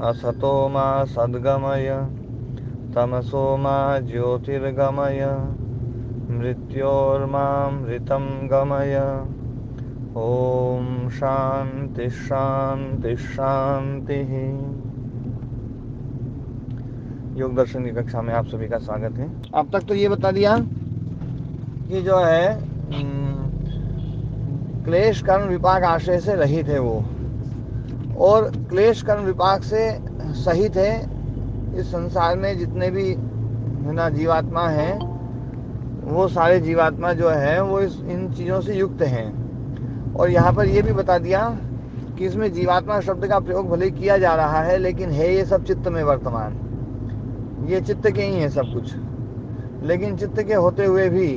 असतो मा सद्गमय तमसो मा ज्योतिर्गमय मृत्योर्मामृतं गमय। ओम शांति शांति शांति। योग दर्शन की कक्षा में आप सभी का स्वागत है। अब तक तो ये बता दिया कि जो है क्लेश कर्म विपाक आश्रय से रहित है वो, और क्लेश कर्म विपाक से सहित है इस संसार में जितने भी है ना जीवात्मा हैं, वो सारे जीवात्मा जो है वो इन चीज़ों से युक्त हैं। और यहाँ पर ये भी बता दिया कि इसमें जीवात्मा शब्द का प्रयोग भले किया जा रहा है, लेकिन है ये सब चित्त में वर्तमान, ये चित्त के ही है सब कुछ। लेकिन चित्त के होते हुए भी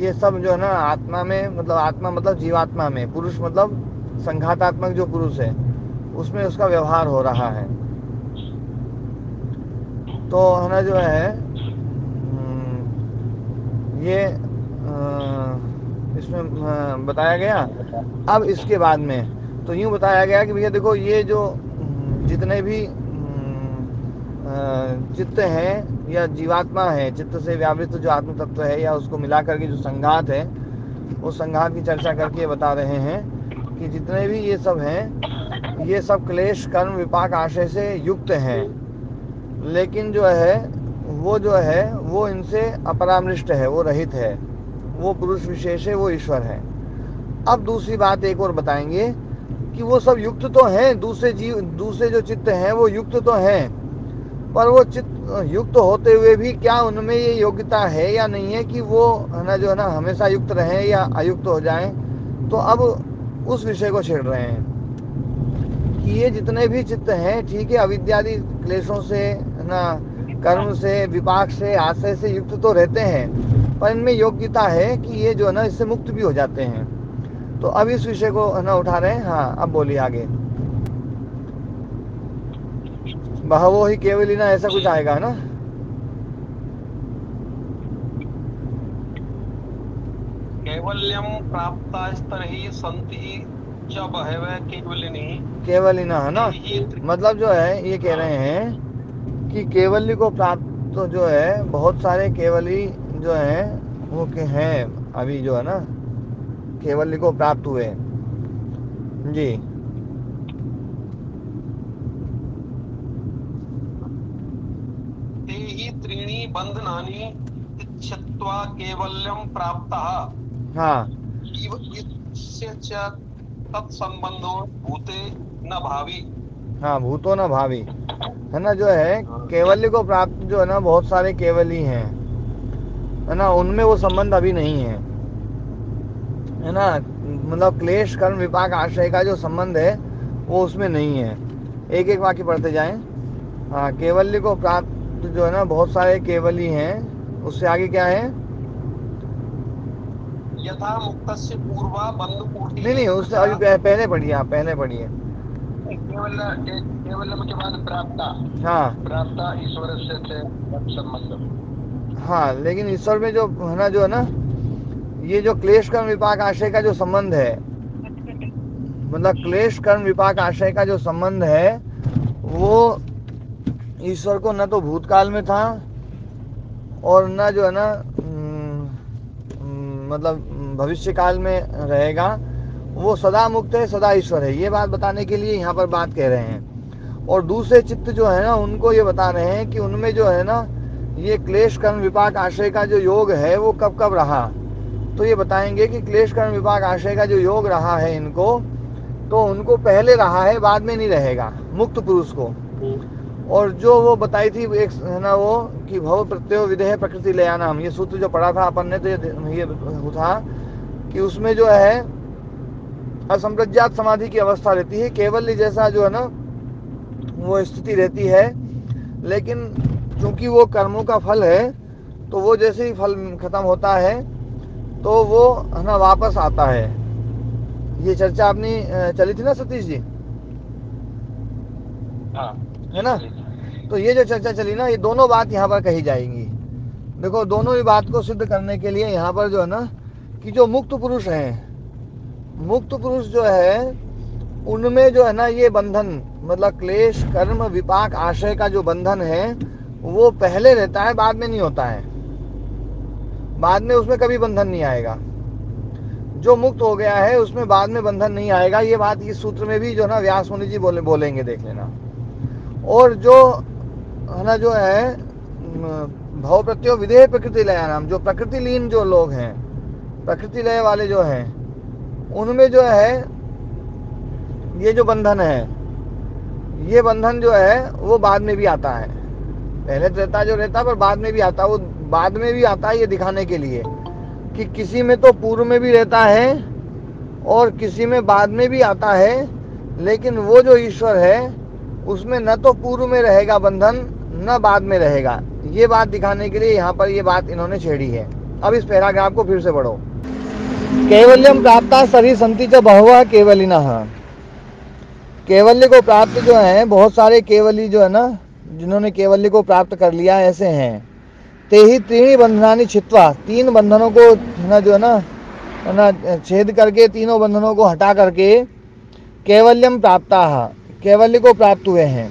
ये सब जो है ना आत्मा में, मतलब आत्मा मतलब जीवात्मा में, पुरुष मतलब संघातात्मक जो पुरुष है उसमें उसका व्यवहार हो रहा है। तो है ना जो है ये इसमें बताया गया। अब इसके बाद में तो यूँ बताया गया कि भैया देखो, ये जो जितने भी चित्त हैं या जीवात्मा है, चित्त से व्यावृत जो आत्म तत्व है या उसको मिला करके जो संघात है, उस संघात की चर्चा करके बता रहे हैं कि जितने भी ये सब हैं ये सब क्लेश कर्म विपाक आशय से युक्त हैं, लेकिन जो है वो इनसे अपरामृष्ट है, वो रहित है, वो पुरुष विशेष है, वो ईश्वर है। अब दूसरी बात एक और बताएंगे कि वो सब युक्त तो हैं, दूसरे जो चित्त हैं वो युक्त तो हैं, पर वो चित्त युक्त होते हुए भी क्या उनमें ये योग्यता है या नहीं है कि वो है ना जो है ना हमेशा युक्त रहें या अयुक्त हो जाएं। तो अब उस विषय को छेड़ रहे हैं कि ये जितने भी चित्त हैं, ठीक है, अविद्यादि क्लेशों से है ना, कर्म से, विपाक से, आशय से युक्त तो रहते हैं, पर इनमें योग्यता है कि ये जो है ना इससे मुक्त भी हो जाते हैं। तो अब इस विषय को है ना उठा रहे हैं। हाँ, अब बोलिए आगे। बहवो ही केवलिना, ऐसा कुछ आएगा ना। कैवल्यम प्राप्तास्तरहि सन्ति च बहवः केवलिनी। केवलिना है ना, मतलब जो है ये कह रहे हैं कि केवल्य को प्राप्त तो जो है बहुत सारे केवली जो है वो के हैं अभी जो है ना केवल्य को प्राप्त हुए जी। ते हि त्रीणि बन्धनानि छित्त्वा कैवल्यं प्राप्तः। हाँ इससे च तत्संबंधो भूते न भावी। हाँ, भूतो न भावी है ना, जो है केवल्य को प्राप्त जो है ना बहुत सारे केवली हैं है ना, उनमें वो संबंध अभी नहीं है ना, मतलब क्लेश कर्म विपाक आश्रय का जो संबंध है वो उसमें नहीं है। एक एक वाक्य पढ़ते जाएं। हाँ, केवल्य को प्राप्त जो है ना बहुत सारे केवली हैं, उससे आगे क्या है? यथा मुक्तस्य पूर्वा बन्धुकोटिः। नहीं उससे अभी पहले पढ़िए, आप पहले पढ़िए। केवल्यम के बाद प्राप्ता। हाँ प्राप्ता ईश्वर से संबंध। हाँ, लेकिन ईश्वर में जो है ना ये जो क्लेश कर्म विपाक आशय का जो संबंध है, मतलब क्लेश कर्म विपाक आशय का जो संबंध है वो ईश्वर को न तो भूतकाल में था और न जो है ना मतलब भविष्य काल में रहेगा। वो सदा मुक्त है, सदा ईश्वर है, ये बात बताने के लिए यहाँ पर बात कह रहे हैं। और दूसरे चित्त जो है ना उनको ये बता रहे हैं कि उनमें जो है ना ये क्लेश कर्म विपाक आशय का जो योग है वो कब कब रहा। तो ये बताएंगे कि क्लेश कर्म विपाक आशय का जो योग रहा है इनको, तो उनको पहले रहा है, बाद में नहीं रहेगा मुक्त पुरुष को। और जो वो बताई थी एक है ना वो कि भव प्रत्यय विदेह प्रकृति लया नाम, ये सूत्र जो पढ़ा था अपन ने, तो ये था कि उसमें जो है असंप्रज्ञात समाधि की अवस्था रहती है, कैवल्य जैसा जो है ना वो स्थिति रहती है। लेकिन चूंकि वो कर्मों का फल है, तो वो जैसे ही फल खत्म होता है तो वो है ना वापस आता है। ये चर्चा अपनी चली थी ना सतीश जी, हाँ है ना। तो ये जो चर्चा चली ना, ये दोनों बात यहाँ पर कही जाएंगी। देखो, दोनों ही बात को सिद्ध करने के लिए यहाँ पर जो है ना कि जो मुक्त पुरुष हैं, मुक्त पुरुष जो है उनमें जो है ना ये बंधन मतलब क्लेश कर्म विपाक आशय का जो बंधन है वो पहले रहता है, बाद में नहीं होता है। बाद में उसमें कभी बंधन नहीं आएगा। जो मुक्त हो गया है उसमें बाद में बंधन नहीं आएगा। ये बात इस सूत्र में भी जो ना व्यास मुनि जी बोलेंगे, देख लेना। और जो है ना जो है भव प्रत्यो विदेह प्रकृति लया नाम, जो प्रकृति लीन जो लोग हैं, प्रकृति लय वाले जो हैं, उनमें जो है ये जो बंधन है, ये बंधन जो है वो बाद में भी आता है। पहले तो रहता जो रहता, पर बाद में भी आता। वो बाद में भी आता है ये दिखाने के लिए कि किसी में तो पूर्व में भी रहता है और किसी में बाद में भी आता है। लेकिन वो जो ईश्वर है उसमें न तो पूर्व में रहेगा बंधन, न बाद में रहेगा। ये बात दिखाने के लिए यहाँ पर ये बात इन्होंने छेड़ी है। अब इस पैराग्राफ को फिर से पढ़ो। कैवल्यम प्राप्ता सरी संति च बहुवः केवलिनः। कैवल्य को प्राप्त जो है, बहुत सारे केवली जो है ना, जिन्होंने कैवल्य को प्राप्त कर लिया ऐसे हैं। ते ही त्रीणी बंधनानि छित्वा, तीन बंधनों को ना जो है ना छेद करके, तीनों बंधनों को हटा करके कैवल्यम प्राप्ता, कैवल्य को प्राप्त हुए हैं।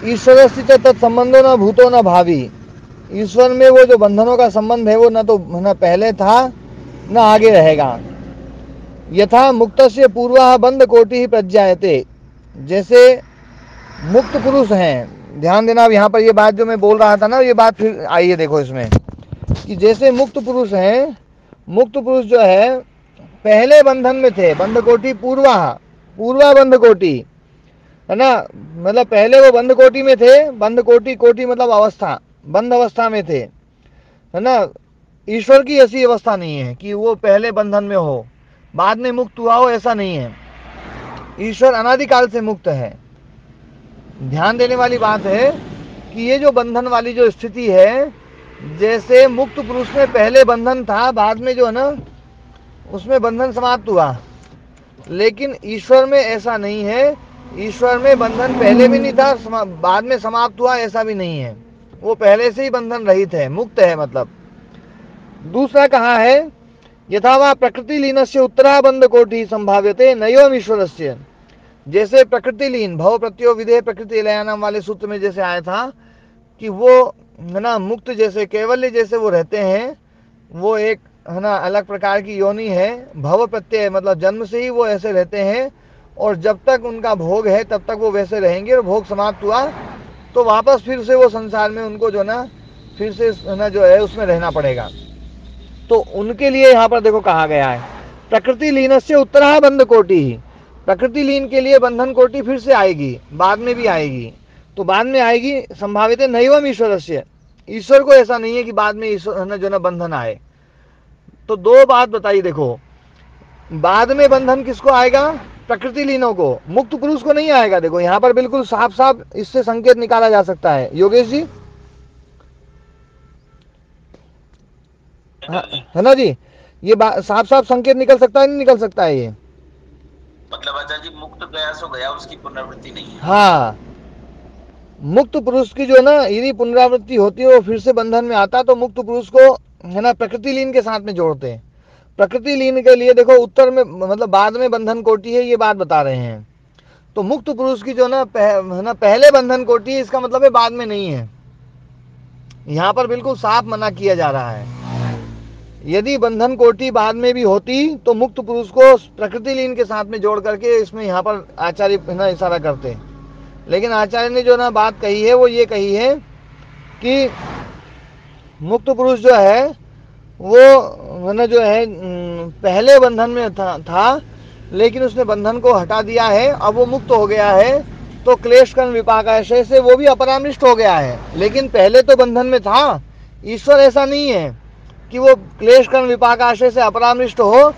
ईश्वर से तत्संबंधो न भूतो न भावी, ईश्वर में वो जो बंधनों का संबंध है वो न तो न पहले था न आगे रहेगा। यथा मुक्तस्य पूर्वः बंध कोटि ही प्रज्ञायते, जैसे मुक्त पुरुष हैं। ध्यान देना, अब यहाँ पर ये बात जो मैं बोल रहा था ना, ये बात फिर आई है। देखो इसमें कि जैसे मुक्त पुरुष हैं, मुक्त पुरुष जो है पहले बंधन में थे, बंध कोटि पूर्वा बंध कोटि, है ना, मतलब पहले वो बंध कोटि में थे। बंध कोटि, कोटि मतलब अवस्था, बंध अवस्था में थे, है ना। ईश्वर की ऐसी अवस्था नहीं है कि वो पहले बंधन में हो बाद में मुक्त हुआ हो, ऐसा नहीं है। ईश्वर अनादिकाल से मुक्त है। ध्यान देने वाली बात है कि ये जो बंधन वाली जो स्थिति है, जैसे मुक्त पुरुष में पहले बंधन था, बाद में जो है ना उसमें बंधन समाप्त हुआ। लेकिन ईश्वर में ऐसा नहीं है। ईश्वर में बंधन पहले भी नहीं था, बाद में समाप्त हुआ, ऐसा भी नहीं है। वो पहले से ही बंधन रहित है, मुक्त है। मतलब दूसरा कहा है, यथा वा प्रकृति लीनस्य उत्तरा बंध कोटि संभाव्यते नैवम ईश्वरस्य। जैसे प्रकृति लीन, भव प्रत्यो विदेह प्रकृति लयानाम वाले सूत्र में जैसे आया था कि वो है ना मुक्त जैसे कैवल्य जैसे वो रहते हैं, वो एक है ना अलग प्रकार की योनि है। भव प्रत्यय मतलब जन्म से ही वो ऐसे रहते हैं, और जब तक उनका भोग है तब तक वो वैसे रहेंगे। और भोग समाप्त हुआ तो वापस फिर से वो संसार में उनको जो ना फिर से है ना जो है उसमें रहना पड़ेगा। तो उनके लिए यहाँ पर देखो कहा गया है, प्रकृति लीनस्य उत्तरा बंध कोटि ही। प्रकृति लीन के लिए बंधन कोटि फिर से आएगी, बाद में भी आएगी। तो बाद में आएगी, संभावित नैवम ईश्वरस्य, ईश्वर को ऐसा नहीं है कि बाद में ईश्वर जो ना बंधन आए। तो दो बात बताई। देखो, बाद में बंधन किसको आएगा? प्रकृति लीनों को, मुक्त पुरुष को नहीं आएगा। देखो यहाँ पर बिल्कुल साफ साफ इससे संकेत निकाला जा सकता है। योगेश जी, है ना जी, ये साफ साफ संकेत निकल सकता है, नहीं निकल सकता है ये? मतलब आचार्य जी, मुक्त गया सो गया, उसकी पुनरावृत्ति नहीं है। हाँ, मुक्त पुरुष की जो है ना यदि पुनरावृत्ति होती है, वो फिर से बंधन में आता, तो मुक्त पुरुष को है ना प्रकृति लीन के साथ में जोड़ते हैं। प्रकृति लीन के लिए देखो उत्तर में मतलब बाद में बंधन कोटि है, ये बात बता रहे हैं। तो मुक्त पुरुष की जो ना पहले बंधन कोटि है, इसका मतलब है बाद में नहीं है। यहाँ पर बिल्कुल साफ मना किया जा रहा है। यदि बंधन कोटि बाद में भी होती तो मुक्त पुरुष को प्रकृति लीन के साथ में जोड़ करके इसमें यहाँ पर आचार्य ना इशारा करते हैं। लेकिन आचार्य ने जो ना बात कही है वो ये कही है कि मुक्त पुरुष जो है वो ना जो है पहले बंधन में था, लेकिन उसने बंधन को हटा दिया है, अब वो मुक्त हो गया है। तो क्लेश कर्म विपाक आशय से वो भी अपरामृष्ट हो गया है, लेकिन पहले तो बंधन में था। ईश्वर ऐसा नहीं है कि वो क्लेश कर्म विपाक आशय से अपरामृष्ट हो,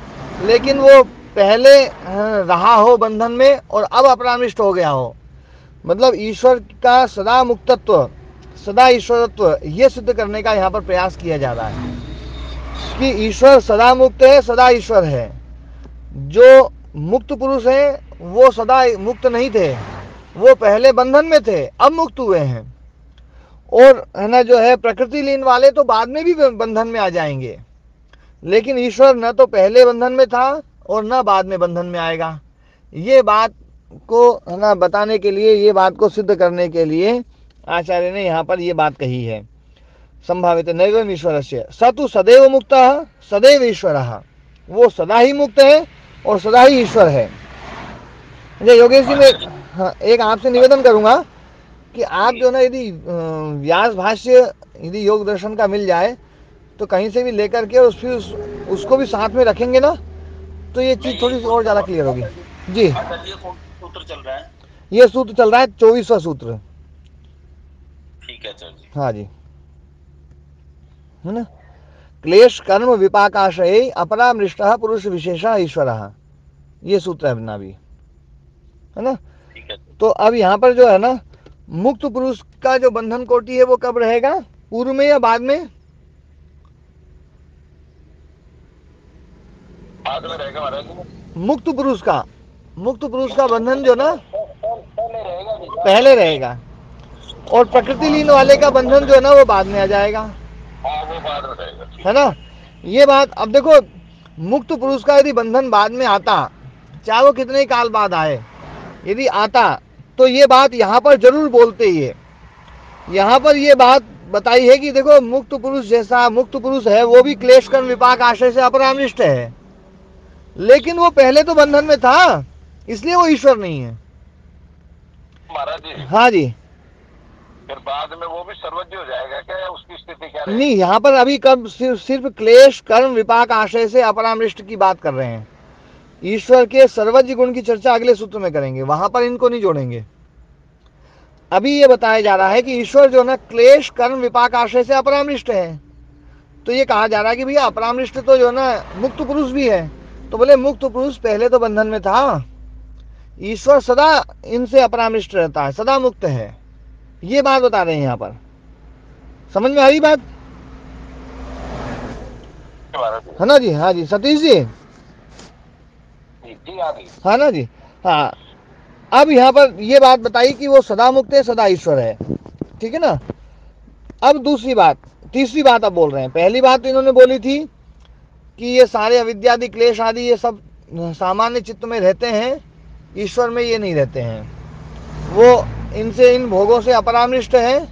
लेकिन वो पहले रहा हो बंधन में और अब अपरामृष्ट हो गया हो। मतलब ईश्वर का सदा मुक्तत्व, सदा ईश्वरत्व, ये सिद्ध करने का यहाँ पर प्रयास किया जा रहा है कि ईश्वर सदा मुक्त है, सदा ईश्वर है। जो मुक्त पुरुष हैं वो सदा मुक्त नहीं थे, वो पहले बंधन में थे, अब मुक्त हुए हैं। और है ना जो है प्रकृति लीन वाले तो बाद में भी बंधन में आ जाएंगे, लेकिन ईश्वर न तो पहले बंधन में था और न बाद में बंधन में आएगा। ये बात को है ना बताने के लिए, ये बात को सिद्ध करने के लिए आचार्य ने यहाँ पर ये बात कही है। संभावित नैवम ईश्वरस्य स तु सदैव मुक्तः सदैव ईश्वरः, वो सदा ही मुक्त है और सदा ही ईश्वर है। योगेश जी मैं हाँ एक आपसे निवेदन करूंगा कि आप जो ना यदि व्यास भाष्य यदि योग दर्शन का मिल जाए तो कहीं से भी लेकर के फिर उसको भी साथ में रखेंगे ना, तो ये चीज थोड़ी सी और ज्यादा क्लियर होगी। जी ये सूत्र चल रहा है, ये सूत्र चल रहा है 24वां सूत्र। ठीक है सर जी। हाँ जी, है ना। क्लेश कर्म विपाकाशय अपरामृष्ट पुरुष विशेष ईश्वर, ये सूत्र है अपना भी, है ना। ठीक है। तो अब यहाँ पर जो है ना मुक्त पुरुष का जो बंधन कोटि है वो कब रहेगा, पूर्व में या बाद में? बाद में रहेगा महाराज। मुक्त पुरुष का बंधन जो ना पहले रहेगा, पहले रहेगा, और प्रकृति लीन वाले का बंधन जो है ना वो बाद में आ जाएगा, हाँ वो बाद में रहेगा, है ना। ये बात अब देखो, मुक्त पुरुष का यदि बंधन बाद में आता, चाहे वो कितने ही काल बाद आए, यदि आता तो ये बात यहाँ पर जरूर बोलते ही है। यहाँ पर ये बात बताई है कि देखो मुक्त पुरुष जैसा मुक्त पुरुष है वो भी क्लेश कर्म विपाक आशय से अपरामृष्ट है, लेकिन वो पहले तो बंधन में था, इसलिए वो ईश्वर नहीं है महाराज जी। हाँ जी, फिर बाद में वो भी सर्वज्ञ हो जाएगा क्या, उसकी स्थिति क्या रहेगी? नहीं यहाँ पर अभी कब सिर्फ क्लेश कर्म विपाक आशय से अपरामृष्ट की बात कर रहे हैं। ईश्वर के सर्वज्ञ गुण की चर्चा अगले सूत्र में करेंगे, वहां पर इनको नहीं जोड़ेंगे। अभी ये बताया जा रहा है कि ईश्वर जो ना क्लेश कर्म विपाक आशय से अपरामृष्ट है। तो ये कहा जा रहा है कि भैया अपरामृष्ट तो जो ना मुक्त पुरुष भी है, तो बोले मुक्त पुरुष पहले तो बंधन में था, ईश्वर सदा इनसे अपरामृष्ट रहता है, सदा मुक्त है। ये बात बता रहे हैं यहाँ पर, समझ में आ रही बात, है ना जी। हाँ जी सतीश जी, जी आगे। हाँ ना जी। हाँ अब यहाँ पर ये बात बताई कि वो सदा मुक्त है, सदा ईश्वर है, ठीक है ना। अब दूसरी बात, तीसरी बात अब बोल रहे हैं। पहली बात तो इन्होंने बोली थी कि ये सारे अविद्यादि क्लेश आदि ये सब सामान्य चित्त में रहते हैं, ईश्वर में ये नहीं रहते हैं, वो इनसे इन भोगों से अपरामृष्ट है।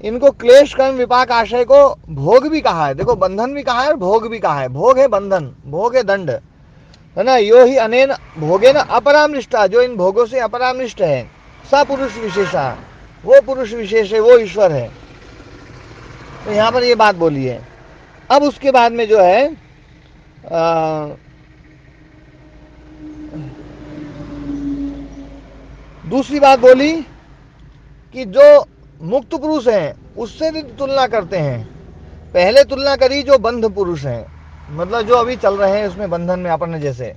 इनको क्लेश कर्म विपाक आशय को भोग भी कहा है, देखो बंधन भी कहा है और भोग भी कहा है। भोग है बंधन, भोग है दंड, है ना। यो ही अनेन भोगे न अपरामृष्टा, जो इन भोगों से अपरामृष्ट है, सा पुरुष विशेषा, वो पुरुष विशेष है, वो ईश्वर है। तो यहाँ पर ये बात बोली है। अब उसके बाद में जो है दूसरी बात बोली कि जो मुक्त पुरुष हैं उससे भी तुलना करते हैं। पहले तुलना करी जो बंध पुरुष हैं, मतलब जो अभी चल रहे हैं उसमें बंधन में अपन जैसे।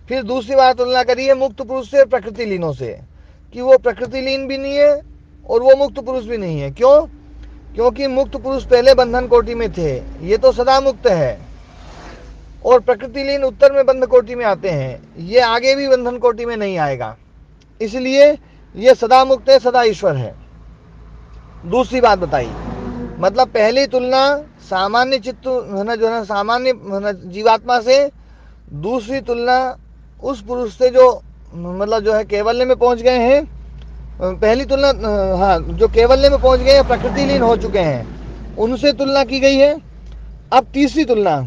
फिर दूसरी बार तुलना करी है मुक्त पुरुष से प्रकृति लीनों से, कि वो प्रकृति लीन भी नहीं है और वो मुक्त पुरुष भी नहीं है। क्यों? क्योंकि मुक्त पुरुष पहले बंधन कोटि में थे, ये तो सदा मुक्त है, और प्रकृति लीन उत्तर में बंध कोटि में आते हैं, ये आगे भी बंधन कोटि में नहीं आएगा, इसलिए ये सदा मुक्त है, सदा ईश्वर है। दूसरी बात बताई, मतलब पहली तुलना सामान्य चित्त है ना, जो है सामान्य जीवात्मा से, दूसरी तुलना उस पुरुष से जो मतलब जो है कैवल्य में पहुंच गए हैं। पहली तुलना हाँ जो कैवल्य में पहुंच गए हैं, प्रकृति लीन हो चुके हैं, उनसे तुलना की गई है। अब तीसरी तुलना,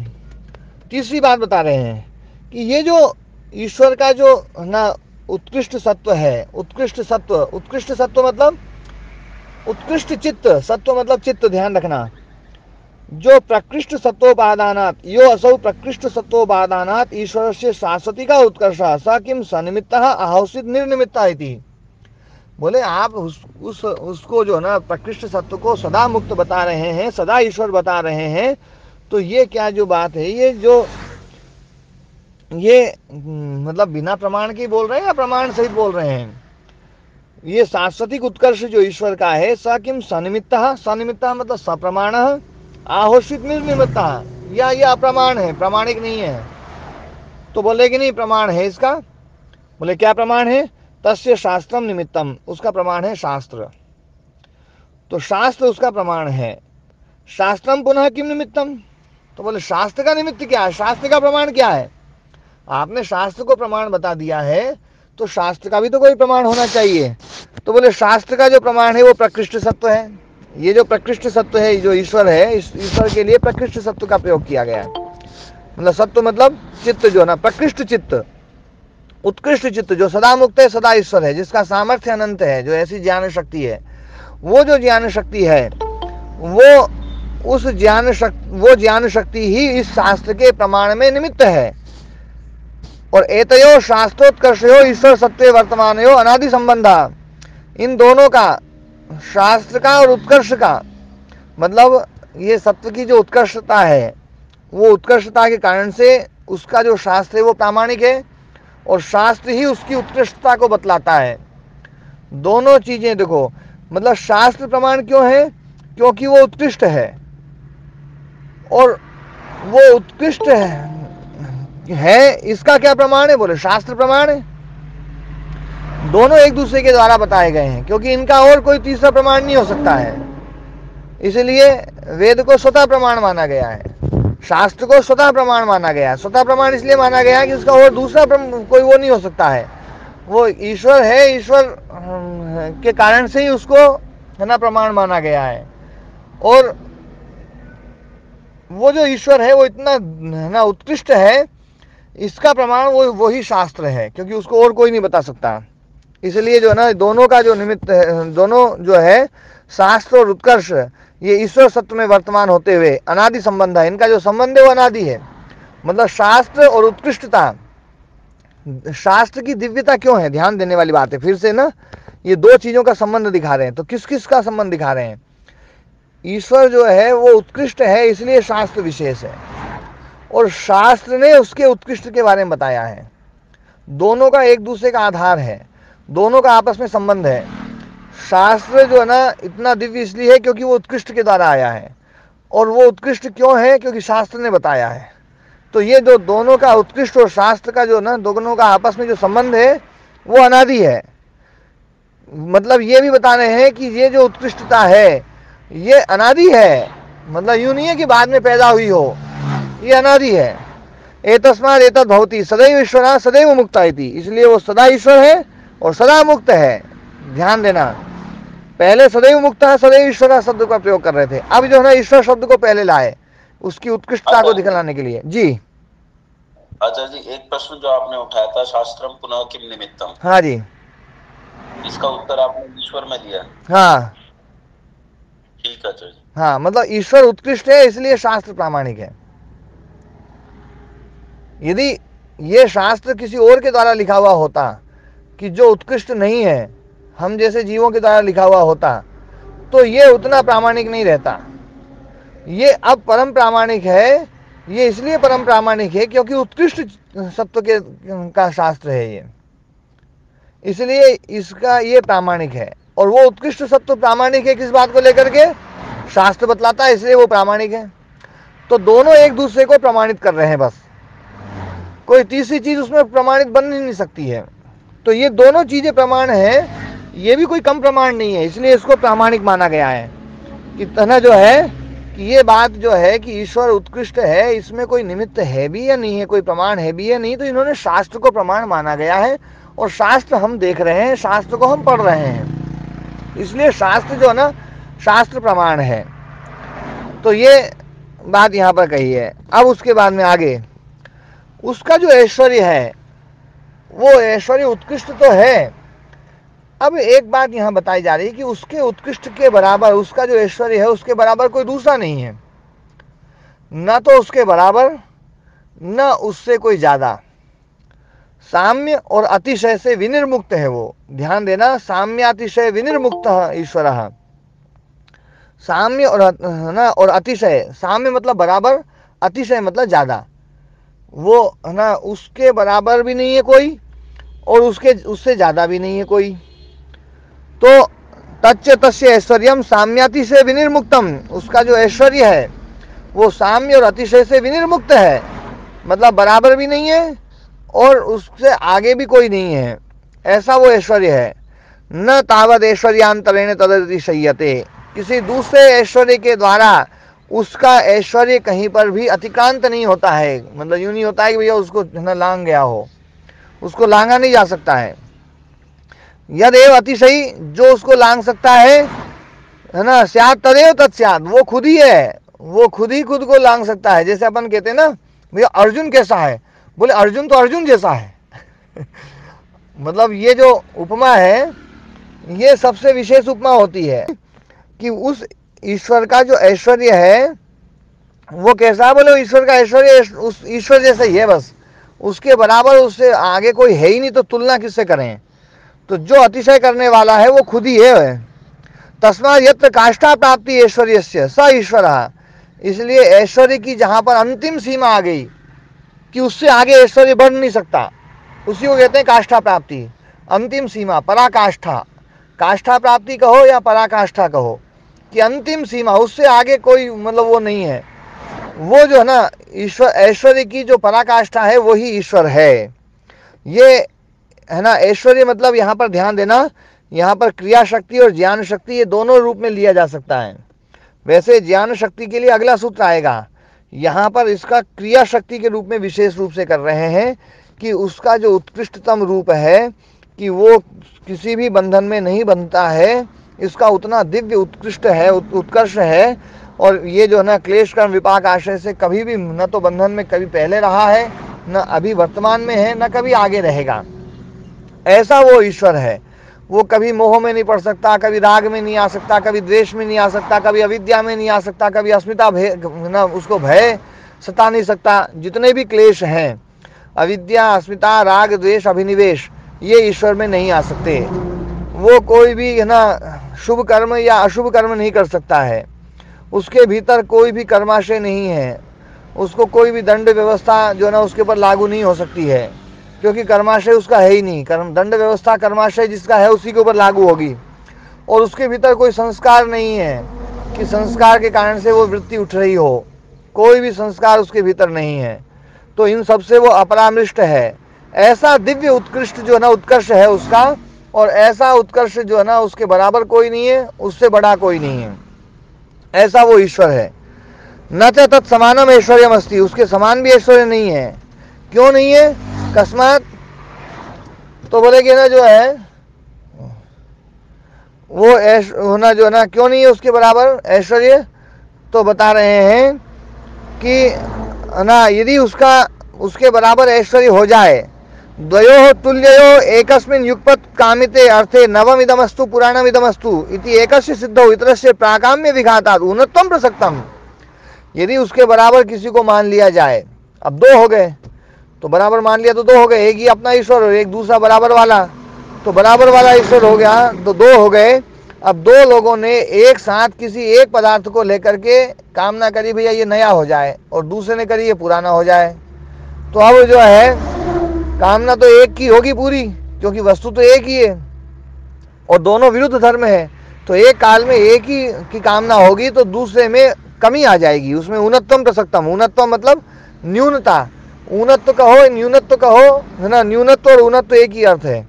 तीसरी बात बता रहे हैं कि ये जो ईश्वर का जो ना उत्कृष्ट सत्व है, उत्कृष्ट सत्व मतलब उत्कृष्ट चित्त, सत्व मतलब चित्त, ध्यान रखना। जो प्रकृष्ट सत्वोपादानात यो असौ प्रकृष्ट सत्वोपादानात ईश्वर से शाश्वती का उत्कर्ष स किम सनिमित्त आहुषित निर्निमित्त इति। बोले आप उसको जो ना प्रकृष्ट सत्व को सदा मुक्त बता रहे हैं, सदा ईश्वर बता रहे हैं, तो ये क्या जो बात है, ये जो ये मतलब बिना प्रमाण के बोल रहे हैं या प्रमाण सहित बोल रहे हैं? ये शाश्वतिक उत्कर्ष जो ईश्वर का है, स किम सनिमित्तः, सनिमित्तः मतलब सप्रमाणः, आहोषित निर्निमित्तः, या ये अप्रमाण है, प्रामाणिक नहीं है? तो बोले कि नहीं प्रमाण है इसका। बोले क्या प्रमाण है? तस्य शास्त्रम निमित्तम, उसका प्रमाण है शास्त्र। तो शास्त्र उसका प्रमाण है। शास्त्रम पुनः किम निमित्तम, तो बोले शास्त्र का निमित्त क्या है, शास्त्र का प्रमाण क्या है? आपने शास्त्र को प्रमाण बता दिया है, तो शास्त्र का भी तो कोई प्रमाण होना चाहिए। तो बोले शास्त्र का जो प्रमाण है वो प्रकृष्ट सत्व है। ये जो प्रकृष्ट सत्व है, जो ईश्वर है, इस ईश्वर के लिए प्रकृष्ट सत्व का प्रयोग किया गया है। मतलब सत्व मतलब चित्त, जो ना प्रकृष्ट चित्त, उत्कृष्ट चित्त, जो सदा मुक्त है, सदा ईश्वर है, जिसका सामर्थ्य अनंत है, जो ऐसी ज्ञान शक्ति है, वो जो ज्ञान शक्ति है, वो ज्ञान शक्ति ही इस शास्त्र के प्रमाण में निमित्त है। और एतयो शास्त्रोत्कर्षयो ईश्वर सत्य वर्तमानयो अनादि संबंधा, इन दोनों का, शास्त्र का और उत्कर्ष का, मतलब ये सत्य की जो उत्कर्षता है, वो उत्कर्षता के कारण से उसका जो शास्त्र है वो प्रामाणिक है, और शास्त्र ही उसकी उत्कृष्टता को बतलाता है। दोनों चीजें देखो, मतलब शास्त्र प्रमाण क्यों है? क्योंकि वो उत्कृष्ट है, और वो उत्कृष्ट है, इसका क्या प्रमाण है? बोले शास्त्र प्रमाण है। दोनों एक दूसरे के द्वारा बताए गए हैं, क्योंकि इनका और कोई तीसरा प्रमाण नहीं हो सकता है। इसलिए वेद को स्वतः प्रमाण माना गया है, शास्त्र को स्वतः प्रमाण माना गया है। स्वतः प्रमाण इसलिए माना गया है कि उसका और दूसरा कोई वो नहीं हो सकता है। वो ईश्वर है, ईश्वर के कारण से ही उसको है ना प्रमाण माना गया है। और वो जो ईश्वर है वो इतना है ना उत्कृष्ट है, इसका प्रमाण वो ही शास्त्र है, क्योंकि उसको और कोई नहीं बता सकता। इसलिए जो है ना दोनों का जो निमित्त है, दोनों जो है शास्त्र और उत्कर्ष, ये ईश्वर सत्य में वर्तमान होते हुए अनादि संबंध है। इनका जो संबंध है वो अनादि है। मतलब शास्त्र और उत्कृष्टता, शास्त्र की दिव्यता क्यों है, ध्यान देने वाली बात है। फिर से ना ये दो चीजों का संबंध दिखा रहे हैं। तो किस किस का संबंध दिखा रहे हैं? ईश्वर जो है वो उत्कृष्ट है, इसलिए शास्त्र विशेष है, और शास्त्र ने उसके उत्कृष्ट के बारे में बताया है। दोनों का एक दूसरे का आधार है, दोनों का आपस में संबंध है। शास्त्र जो है ना इतना दिव्य इसलिए है क्योंकि वो उत्कृष्ट के द्वारा आया है, और वो उत्कृष्ट क्यों है? क्योंकि शास्त्र ने बताया है। तो ये जो दोनों का, उत्कृष्ट और शास्त्र का जो ना दोनों का आपस में जो संबंध है वो अनादि है। मतलब ये भी बता रहे हैं कि ये जो उत्कृष्टता है ये अनादि है। मतलब यूं नहीं है कि बाद में पैदा हुई हो, ये अनादि है। एतस्मात् एतद् भवति सदैव ईश्वरः सदैव मुक्तः इति, इसलिए वो सदा ईश्वर है और सदा मुक्त है। ध्यान देना, पहले सदैव मुक्तः सदैव ईश्वरः शब्द का प्रयोग कर रहे थे, अब जो है ना ईश्वर शब्द को पहले लाए उसकी उत्कृष्टता को दिखलाने के लिए। जी आचार्य जी, एक प्रश्न जो आपने उठाया था, शास्त्रम पुनः किम निमित्तम, हाँ जी, इसका उत्तर आपने ईश्वर में दिया। हाँ ठीक है आचार्य जी। हाँ, मतलब ईश्वर उत्कृष्ट है इसलिए शास्त्र प्रामाणिक है। यदि ये शास्त्र किसी और के द्वारा लिखा हुआ होता कि जो उत्कृष्ट नहीं है, हम जैसे जीवों के द्वारा लिखा हुआ होता, तो ये उतना प्रामाणिक नहीं रहता। ये अब परम प्रामाणिक है। ये इसलिए परम प्रामाणिक है क्योंकि उत्कृष्ट सत्व के का शास्त्र है ये, इसलिए इसका ये प्रामाणिक है। और वो उत्कृष्ट सत्व प्रामाणिक है किस बात को लेकर के? शास्त्र बतलाता है, इसलिए वो प्रामाणिक है। तो दोनों एक दूसरे को प्रमाणित कर रहे हैं, बस कोई तीसरी चीज उसमें प्रमाणित बन ही नहीं सकती है। तो ये दोनों चीजें प्रमाण है, ये भी कोई कम प्रमाण नहीं है, इसलिए इसको प्रामाणिक माना गया है। कितना जो है कि ये बात जो है कि ईश्वर उत्कृष्ट है, इसमें कोई निमित्त है भी या नहीं है, कोई प्रमाण है भी या नहीं, तो इन्होंने शास्त्र को प्रमाण माना गया है। और शास्त्र हम देख रहे हैं, शास्त्र को हम पढ़ रहे हैं, इसलिए शास्त्र जो है ना शास्त्र प्रमाण है। तो ये बात यहाँ पर कही है। अब उसके बाद में आगे उसका जो ऐश्वर्य है वो ऐश्वर्य उत्कृष्ट तो है। अब एक बात यहाँ बताई जा रही है कि उसके उत्कृष्ट के बराबर, उसका जो ऐश्वर्य है उसके बराबर कोई दूसरा नहीं है, न तो उसके बराबर न उससे कोई ज्यादा। साम्य और अतिशय से विनिर्मुक्त है वो। ध्यान देना, साम्य अतिशय विनिर्मुक्त ईश्वर। साम्य और अतिशय, साम्य मतलब बराबर, अतिशय मतलब ज्यादा। वो है ना उसके बराबर भी नहीं है कोई और उससे ज़्यादा भी नहीं है कोई। तो तच्च तस्य ऐश्वर्यम साम्याति से विनिर्मुक्तम, उसका जो ऐश्वर्य है वो साम्य और अतिशय से विनिर्मुक्त है, मतलब बराबर भी नहीं है और उससे आगे भी कोई नहीं है, ऐसा वो ऐश्वर्य है। न तावद ऐश्वर्यांतरेण तदतिशय्यते, किसी दूसरे ऐश्वर्य के द्वारा उसका ऐश्वर्य कहीं पर भी अतिक्रांत नहीं होता है, मतलब यूं नहीं होता है कि भैया उसको ना लांग गया हो, उसको लांगा नहीं जा सकता है। यदेव अतिशयी, जो उसको लांग सकता है ना, स्यात् तदेव तत्स्यात्, वो खुद ही है, वो खुद ही खुद को लांग सकता है। जैसे अपन कहते हैं ना भैया अर्जुन कैसा है, बोले अर्जुन तो अर्जुन जैसा है मतलब ये जो उपमा है ये सबसे विशेष उपमा होती है कि उस ईश्वर का जो ऐश्वर्य है वो कैसा है, बोले ईश्वर का ऐश्वर्य उस ईश्वर जैसा ही है, बस उसके बराबर उससे आगे कोई है ही नहीं, तो तुलना किससे करें। तो जो अतिशय करने वाला है वो खुद ही है। तस्मात् यत्र काष्ठा प्राप्ति ऐश्वर्यस्य स ईश्वरः, इसलिए ऐश्वर्य की जहाँ पर अंतिम सीमा आ गई कि उससे आगे ऐश्वर्य बढ़ नहीं सकता, उसी को कहते हैं काष्ठा प्राप्ति। अंतिम सीमा, पराकाष्ठा, काष्ठा प्राप्ति कहो या पराकाष्ठा कहो, कि अंतिम सीमा, उससे आगे कोई मतलब वो नहीं है। वो जो है ना ईश्वर, ऐश्वर्य की जो पराकाष्ठा है वही ईश्वर है। ये है ना ऐश्वर्य, मतलब यहाँ पर ध्यान देना, यहाँ पर क्रिया शक्ति और ज्ञान शक्ति ये दोनों रूप में लिया जा सकता है। वैसे ज्ञान शक्ति के लिए अगला सूत्र आएगा, यहाँ पर इसका क्रिया शक्ति के रूप में विशेष रूप से कर रहे हैं कि उसका जो उत्कृष्टतम रूप है कि वो किसी भी बंधन में नहीं बनता है, इसका उतना दिव्य उत्कृष्ट है, उत्कर्ष है। और ये जो है ना क्लेश कर्म विपाक आश्रय से कभी भी न तो बंधन में कभी पहले रहा है, न अभी वर्तमान में है, न कभी आगे रहेगा, ऐसा वो ईश्वर है। वो कभी मोह में नहीं पड़ सकता, कभी राग में नहीं आ सकता, कभी द्वेष में नहीं आ सकता, कभी अविद्या में नहीं आ सकता, कभी अस्मिता भय ना उसको भय सता नहीं सकता। जितने भी क्लेश हैं, अविद्या, अस्मिता, राग, द्वेष, अभिनिवेश, ये ईश्वर में नहीं आ सकते। वो कोई भी है ना शुभ कर्म या अशुभ कर्म नहीं कर सकता है, उसके भीतर कोई भी कर्माशय नहीं है, उसको कोई भी दंड व्यवस्था जो है ना उसके ऊपर लागू नहीं हो सकती है, क्योंकि कर्माशय उसका है ही नहीं। कर्म दंड व्यवस्था कर्माशय जिसका है उसी के ऊपर लागू होगी। और उसके भीतर कोई संस्कार नहीं है कि संस्कार के कारण से वो वृत्ति उठ रही हो, कोई भी संस्कार उसके भीतर नहीं है। तो इन सबसे वो अपरामृष्ट है। ऐसा दिव्य उत्कृष्ट जो है ना उत्कर्ष है उसका, और ऐसा उत्कर्ष जो है ना उसके बराबर कोई नहीं है, उससे बड़ा कोई नहीं है, ऐसा वो ईश्वर है। न च तत्समानम ऐश्वर्यम अस्ति, उसके समान भी ऐश्वर्य नहीं है। क्यों नहीं है? कस्मात, तो बोलेगे ना जो है वो होना जो है ना क्यों नहीं है उसके बराबर ऐश्वर्य, तो बता रहे हैं कि ना यदि उसके बराबर ऐश्वर्य हो जाए, द्वयोः तुल्ययोः एकस्मिन् युगपत् कामिते अर्थे नवमिदमस्तु पुराणमिदमस्तु इति एकस्य सिद्धौ इतरस्य प्राकाम्य विघातात् ऊनत्वं प्रसक्तम्। यदि उसके बराबर किसी को मान लिया जाए, अब दो हो गए तो बराबर मान लिया तो दो हो गए, एक ही अपना ईश्वर और एक दूसरा बराबर वाला, तो बराबर वाला ईश्वर हो गया तो दो हो गए। अब दो लोगों ने एक साथ किसी एक पदार्थ को लेकर के कामना करी भैया ये नया हो जाए, और दूसरे ने करी ये पुराना हो जाए, तो अब जो है कामना तो एक की होगी पूरी, क्योंकि वस्तु तो एक ही है और दोनों विरुद्ध धर्म है। तो एक काल में एक ही की कामना होगी तो दूसरे में कमी आ जाएगी, उसमें ऊनत्वम प्रसक्तम। ऊनत्व मतलब न्यूनता, ऊनत्व कहो न्यूनत्व कहो है ना, न्यूनत्व और ऊनत्व एक ही अर्थ है।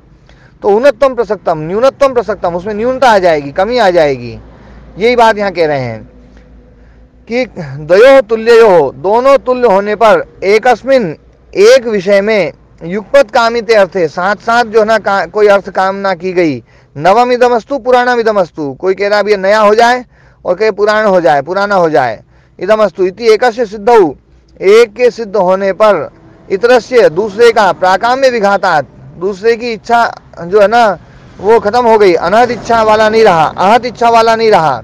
तो ऊनत्वम प्रसक्तम, न्यूनत्वम प्रसक्तम, उसमें न्यूनता आ जाएगी, कमी आ जाएगी। यही बात यहाँ कह रहे हैं कि द्वयोः तुल्ययोः, दोनों तुल्य होने पर एकस्मिन, एक विषय में, युगपत् कामिते अर्थे, साथ साथ जो है ना कोई अर्थ कामना की गई। नवम इदमस्तु पुराणम इदमस्तु, कोई कह रहा है ये नया हो जाए और कहे पुराण हो जाए, पुराना हो जाए। इदमस्तु इति एकस्य सिद्धौ, एक के सिद्ध होने पर, इतरस्य दूसरे का, प्राकाम्य विघातात्, दूसरे की इच्छा जो है ना वो खत्म हो गई, अनहत इच्छा वाला नहीं रहा, आहत इच्छा वाला नहीं रहा।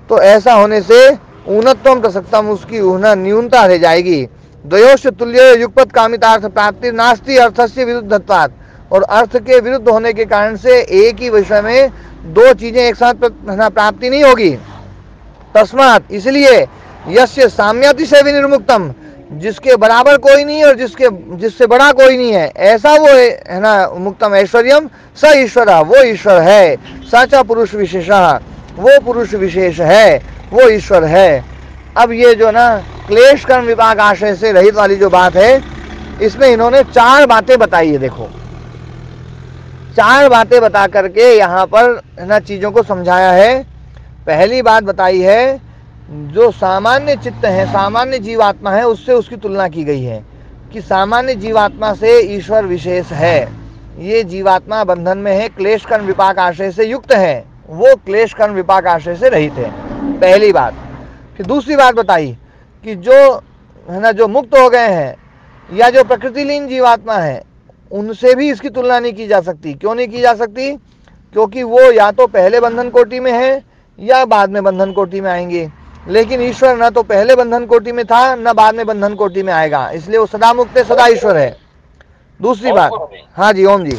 तो ऐसा होने से ऊनत्वम प्रसक्तम, उसकी न्यूनता रह जाएगी। द्वयोश्च तुल्य युगपत् कामितार्थ प्राप्ति नास्ति अर्थस्य विरुद्धत्वात्, और अर्थ के विरुद्ध होने के कारण से एक ही विषय में दो चीजें एक साथ प्राप्ति नहीं होगी। तस्मात्, इसलिए यस्य साम्यातिशय विनिर्मुक्तम, जिसके बराबर कोई नहीं है और जिससे बड़ा कोई नहीं है, ऐसा वो है ना। मुक्तम ऐश्वर्यम स ईश्वर, वो ईश्वर है। सच पुरुष विशेषः, वो पुरुष विशेष है, वो ईश्वर है। अब ये जो ना क्लेश कर्म विपाक आशय से रहित वाली जो बात है, इसमें इन्होंने 4 बातें बताई है। देखो 4 बातें बता करके यहाँ पर है ना चीजों को समझाया है। पहली बात बताई है, जो सामान्य चित्त है, सामान्य जीवात्मा है, उससे उसकी तुलना की गई है कि सामान्य जीवात्मा से ईश्वर विशेष है। ये जीवात्मा बंधन में है, क्लेश कर्म विपाक आशय से युक्त है, वो क्लेश कर्म विपाक आशय से रहित है, पहली बात। फिर दूसरी बात बताई कि जो है ना जो मुक्त हो गए हैं या जो प्रकृतिलीन जीवात्मा है, उनसे भी इसकी तुलना नहीं की जा सकती। क्यों नहीं की जा सकती? क्योंकि वो या तो पहले बंधन कोटि में है या बाद में बंधन कोटि में आएंगे, लेकिन ईश्वर न तो पहले बंधन कोटि में था न बाद में बंधन कोटि में आएगा, इसलिए वो सदा मुक्त है, सदा ईश्वर है। दूसरी बात, हाँ जी ओम जी।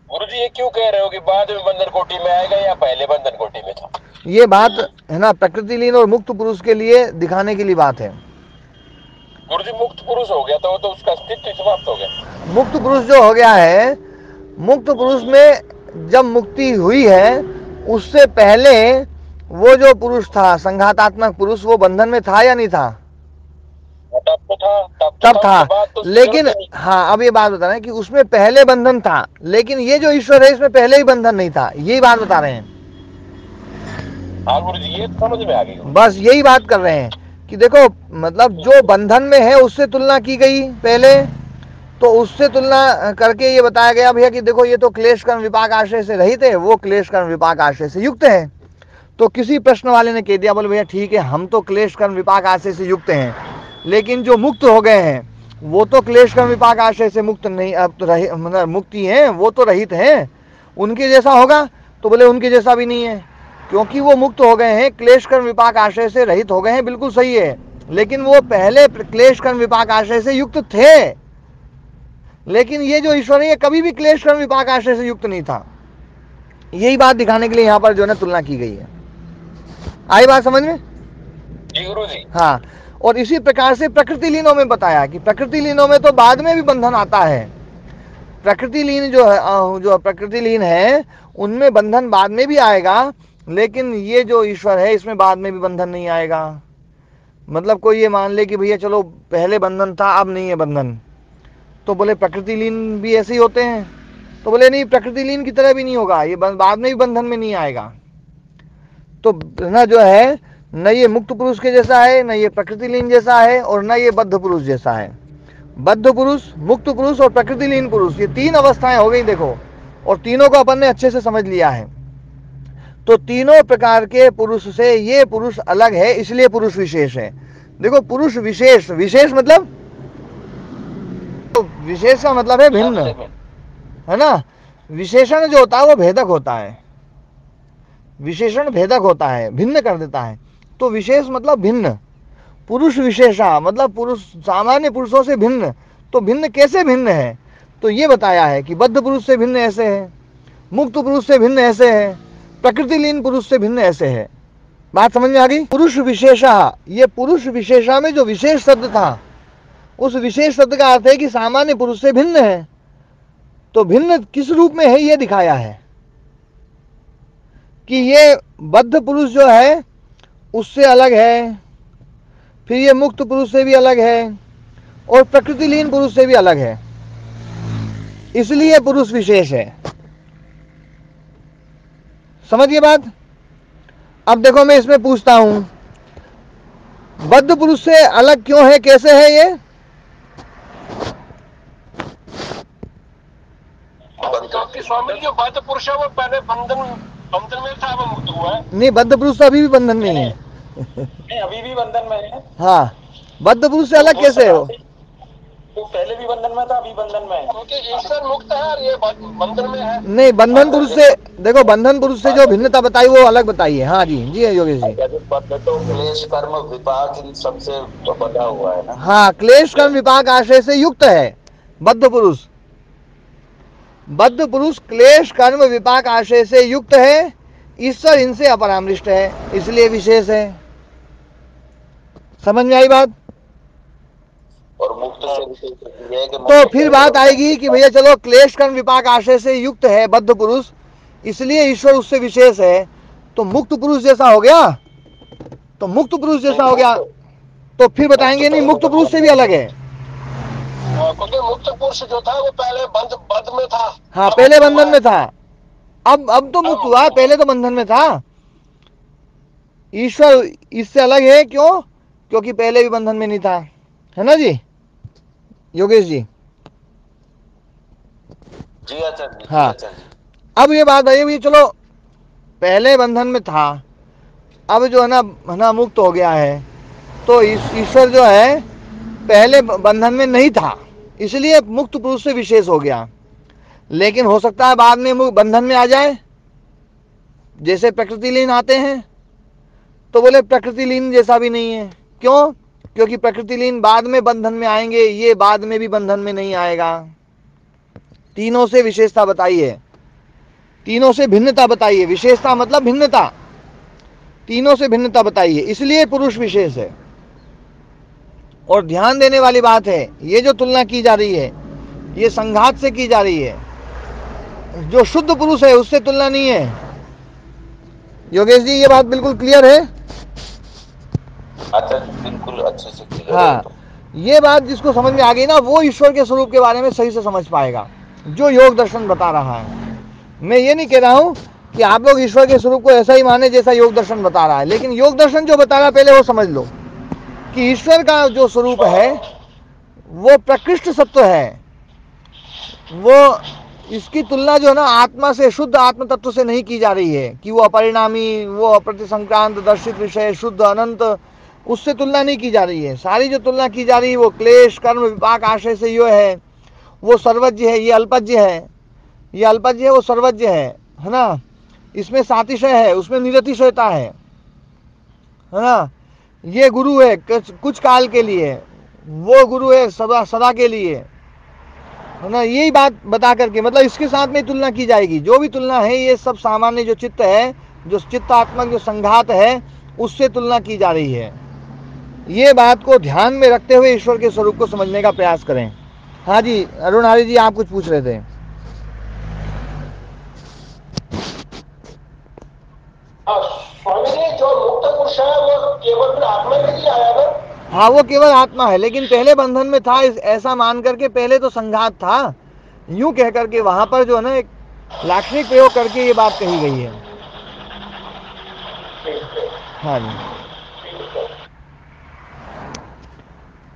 गुरु जी ये क्यों कह रहे हो कि बाद में बंधन कोटि में आएगा या पहले बंधन कोटि में था? ये बात है ना प्रकृतिलीन और मुक्त पुरुष के लिए दिखाने के लिए बात है। गुरु जी मुक्त पुरुष हो गया तो वो तो उसका अस्तित्व समाप्त हो गया। मुक्त पुरुष जो हो गया है, मुक्त पुरुष में जब मुक्ति हुई है, उससे पहले वो जो पुरुष था संघातात्मक पुरुष, वो बंधन में था या नहीं था? तब था। लेकिन हाँ, अब ये बात बता रहे हैं कि उसमें पहले बंधन था, लेकिन ये जो ईश्वर है इसमें पहले ही बंधन नहीं था, यही बात बता रहे हैं। हाँ गुरु जी ये समझ में आ गई। बस यही बात कर रहे हैं कि देखो मतलब जो बंधन में है उससे तुलना की गई पहले, तो उससे तुलना करके ये बताया गया भैया कि देखो ये तो क्लेश कर्म विपाक आशय से रहित है, वो क्लेश कर्म विपाक आशय से युक्त है। तो किसी प्रश्न वाले ने कह दिया, बोले भैया ठीक है, हम तो क्लेश कर्म विपाक आशय से युक्त हैं, लेकिन जो मुक्त हो गए हैं वो तो क्लेश कर्म विपाक आशय से मुक्त नहीं, अब तो मतलब मुक्ति है, वो तो रहित हैं, उनके जैसा होगा? तो बोले उनके जैसा भी नहीं है, क्योंकि वो मुक्त हो गए हैं, क्लेश कर्म विपाक आशय से रहित हो गए हैं, बिल्कुल सही है, लेकिन वो पहले क्लेश कर्म विपाक आशय से युक्त थे। लेकिन ये जो ईश्वर है ये कभी भी क्लेश कर्म विपाक आशय से युक्त नहीं था। यही बात दिखाने के लिए यहाँ पर जो है तुलना की गई है। आई बात समझ में? जी गुरु जी। हाँ, और इसी प्रकार से प्रकृति लीनों में बताया कि प्रकृति लीनों में तो बाद में भी बंधन आता है। प्रकृति लीन जो है, जो प्रकृति लीन है उनमें बंधन बाद में भी आएगा, लेकिन ये जो ईश्वर है इसमें बाद में भी बंधन नहीं आएगा। मतलब कोई ये मान ले कि भैया चलो पहले बंधन था अब नहीं है बंधन, तो बोले प्रकृति लीन भी ऐसे ही होते हैं? तो बोले नहीं, प्रकृति लीन की तरह भी नहीं होगा, ये बाद में भी बंधन में नहीं आएगा। तो ना जो है न ये मुक्त पुरुष के जैसा है, न ये प्रकृति लीन जैसा है, और न ये बद्ध पुरुष जैसा है। बद्ध पुरुष, मुक्त पुरुष और प्रकृति लीन पुरुष, ये 3 अवस्थाएं हो गई देखो, और तीनों को अपन ने अच्छे से समझ लिया है। तो तीनों प्रकार के पुरुष से ये पुरुष अलग है, इसलिए पुरुष विशेष है। देखो पुरुष विशेष, विशेष मतलब, तो विशेष का मतलब है भिन्न, है ना। विशेषण जो होता है वो भेदक होता है, विशेषण भेदक होता है, भिन्न कर देता है। तो विशेष मतलब भिन्न, पुरुष विशेषा मतलब पुरुष सामान्य पुरुषों से भिन्न। तो भिन्न कैसे भिन्न है? तो ये बताया है कि बद्ध पुरुष से भिन्न ऐसे है, मुक्त पुरुष से भिन्न ऐसे है, प्रकृति लीन पुरुष से भिन्न ऐसे है। बात समझ में आ गई? पुरुष विशेषा, ये पुरुष विशेषा में जो विशेष शब्द था, उस विशेष शब्द का अर्थ है कि सामान्य पुरुष से भिन्न है। तो भिन्न किस रूप में है ये दिखाया है कि ये बद्ध पुरुष जो है उससे अलग है, फिर ये मुक्त पुरुष से भी अलग है, और प्रकृति लीन पुरुष से भी अलग है, इसलिए पुरुष विशेष है। समझिए बात। अब देखो मैं इसमें पूछता हूं, बद्ध पुरुष से अलग क्यों है, कैसे है ये? स्वामी जो बद्ध पुरुष है वो पहले बंधन में था, वो मुक्त हुआ है। नहीं, बद्ध पुरुष तो अभी भी बंधन में है। नहीं अभी भी बंधन में है। हाँ, बद्ध पुरुष से अलग कैसे हो? तो पहले भी बंधन में था, अभी बंधन में है, क्योंकि ईश्वर मुक्त है और ये बंधन में है। नहीं, बंधन पुरुष से देखो, बंधन पुरुष से जो भिन्नता बताई वो अलग बताइए। हाँ जी, जी है योगेश जी। तो क्लेश कर्म विपाक इन सबसे बंधा हुआ है ना। हाँ, क्लेश कर्म विपाक आशय से युक्त है बद्ध पुरुष। बद्ध पुरुष क्लेश कर्म विपाक आशय से युक्त है, ईश्वर इनसे अपरामृष्ट है, इसलिए विशेष है। समझ में आई बात? और मुक्त से विशेष ये है कि तो फिर बात आएगी कि भैया चलो क्लेश कर्म विपाक आशय से युक्त है बद्ध पुरुष, इसलिए ईश्वर उससे विशेष है, तो मुक्त पुरुष जैसा हो गया, तो मुक्त पुरुष जैसा हो गया, तो फिर बताएंगे नहीं मुक्त पुरुष से भी अलग है। क्योंकि मुक्त पुरुष जो था वो पहले बंध में था। हाँ, पहले बंधन में था, अब तो मुक्त हुआ, पहले तो बंधन में था। ईश्वर इससे अलग है, क्यों? क्योंकि पहले भी बंधन में नहीं था, है ना जी योगेश जी? जी आचार्य जी। हाँ, आचार्य जी। अब ये बात भाई चलो पहले बंधन में था, अब जो है ना मुक्त हो गया है, तो ईश्वर जो है पहले बंधन में नहीं था, इसलिए मुक्त पुरुष से विशेष हो गया। लेकिन हो सकता है बाद में बंधन में आ जाए, जैसे प्रकृति लीन आते हैं, तो बोले प्रकृति लीन जैसा भी नहीं है। क्यों? क्योंकि प्रकृति लीन बाद में बंधन में आएंगे, ये बाद में भी बंधन में नहीं आएगा। तीनों से विशेषता बताइए, तीनों से भिन्नता बताइए, विशेषता मतलब भिन्नता, तीनों से भिन्नता बताइए, इसलिए पुरुष विशेष है। और ध्यान देने वाली बात है, ये जो तुलना की जा रही है ये संघात से की जा रही है, जो शुद्ध पुरुष है उससे तुलना नहीं है। योगेश जी ये बात बिल्कुल क्लियर है? अच्छा बिल्कुल अच्छे से क्लियर है। हाँ, ये बात जिसको समझ में आ गई ना, वो ईश्वर के स्वरूप के बारे में सही से समझ पाएगा, जो योग दर्शन बता रहा है। मैं ये नहीं कह रहा हूं कि आप लोग ईश्वर के स्वरूप को ऐसा ही माने जैसा योग दर्शन बता रहा है, लेकिन योग दर्शन जो बता रहा है पहले वो समझ लो कि ईश्वर का जो स्वरूप है वो प्रकृष्ट सत्व है। वो इसकी तुलना जो है ना आत्मा से, शुद्ध आत्म तत्व से नहीं की जा रही है कि वो अपरिणामी, वो अप्रतिसंक्रांत दर्शित विषय शुद्ध अनंत, उससे तुलना नहीं की जा रही है। सारी जो तुलना की जा रही है वो क्लेश कर्म विपाक आशय से यो है, वो सर्वज्ञ है, ये अल्पज्ञ है, ये अल्पज्ञ है, वो सर्वज्ञ है ना? इसमें सातिशय है, उसमें निरतिशयता है ना? ये गुरु है कुछ काल के लिए, वो गुरु है सदा सदा के लिए, है ना? यही बात बता करके मतलब इसके साथ में तुलना की जाएगी। जो भी तुलना है ये सब सामान्य जो चित्त है, जो चित्तात्मक जो संघात है, उससे तुलना की जा रही है। ये बात को ध्यान में रखते हुए ईश्वर के स्वरूप को समझने का प्रयास करें। हाँ जी अरुण हरि जी, आप कुछ पूछ रहे थे? स्वामी जी, जो मुक्त पुरुष है वो केवल फिर आत्मा के लिए आया ना? हाँ, वो केवल आत्मा है, लेकिन पहले बंधन में था ऐसा मान करके, पहले तो संघात था, यूं कह करके वहां पर जो है ना एक लाक्षणिक प्रयोग करके ये बात कही गई है। हाँ जी,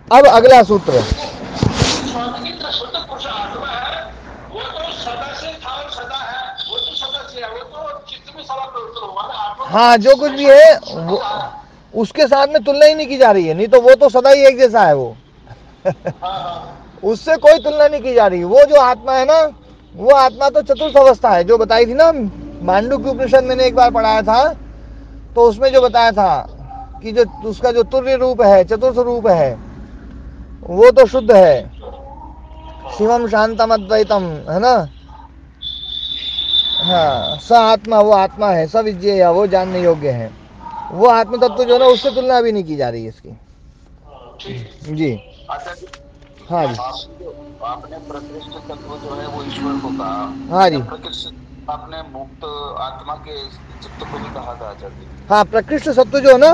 अब अगला सूत्र। स्वामी जी, तो शुद्ध पुरुष आत्मा है, वो तो सदा से था और सदा है, वो तो सदा से है, वो तो चित्त में सदा प्रवृत्त होगा ना आत्मा। हाँ, जो कुछ भी है वो उसके साथ में तुलना ही नहीं की जा रही है, नहीं तो वो तो सदा ही एक जैसा है वो उससे कोई तुलना नहीं की जा रही। वो जो आत्मा है ना, वो आत्मा तो चतुर्थ अवस्था है, जो बताई थी ना मांडुक्य उपनिषद मैंने एक बार पढ़ाया था, तो उसमें जो बताया था कि जो उसका जो तुर्य रूप है, चतुर्थ रूप है, वो तो शुद्ध है, शिवम शांतम अद्वैतम, है ना? हाँ, स आत्मा, वो आत्मा है, स विज्ञेय, वो जानने योग्य है। वो आत्म तत्व जो है ना उससे तुलना भी नहीं की जा रही है इसकी। जी हाँ जी, आपने प्रकृष्ट तत्व जो है वो ईश्वर को कहा। हाँ जी, प्रकृष्ट आपने मुक्त आत्मा के चित्त को भी कहा था आचार्य जी। हाँ, प्रकृष्ट सत्व जो है ना,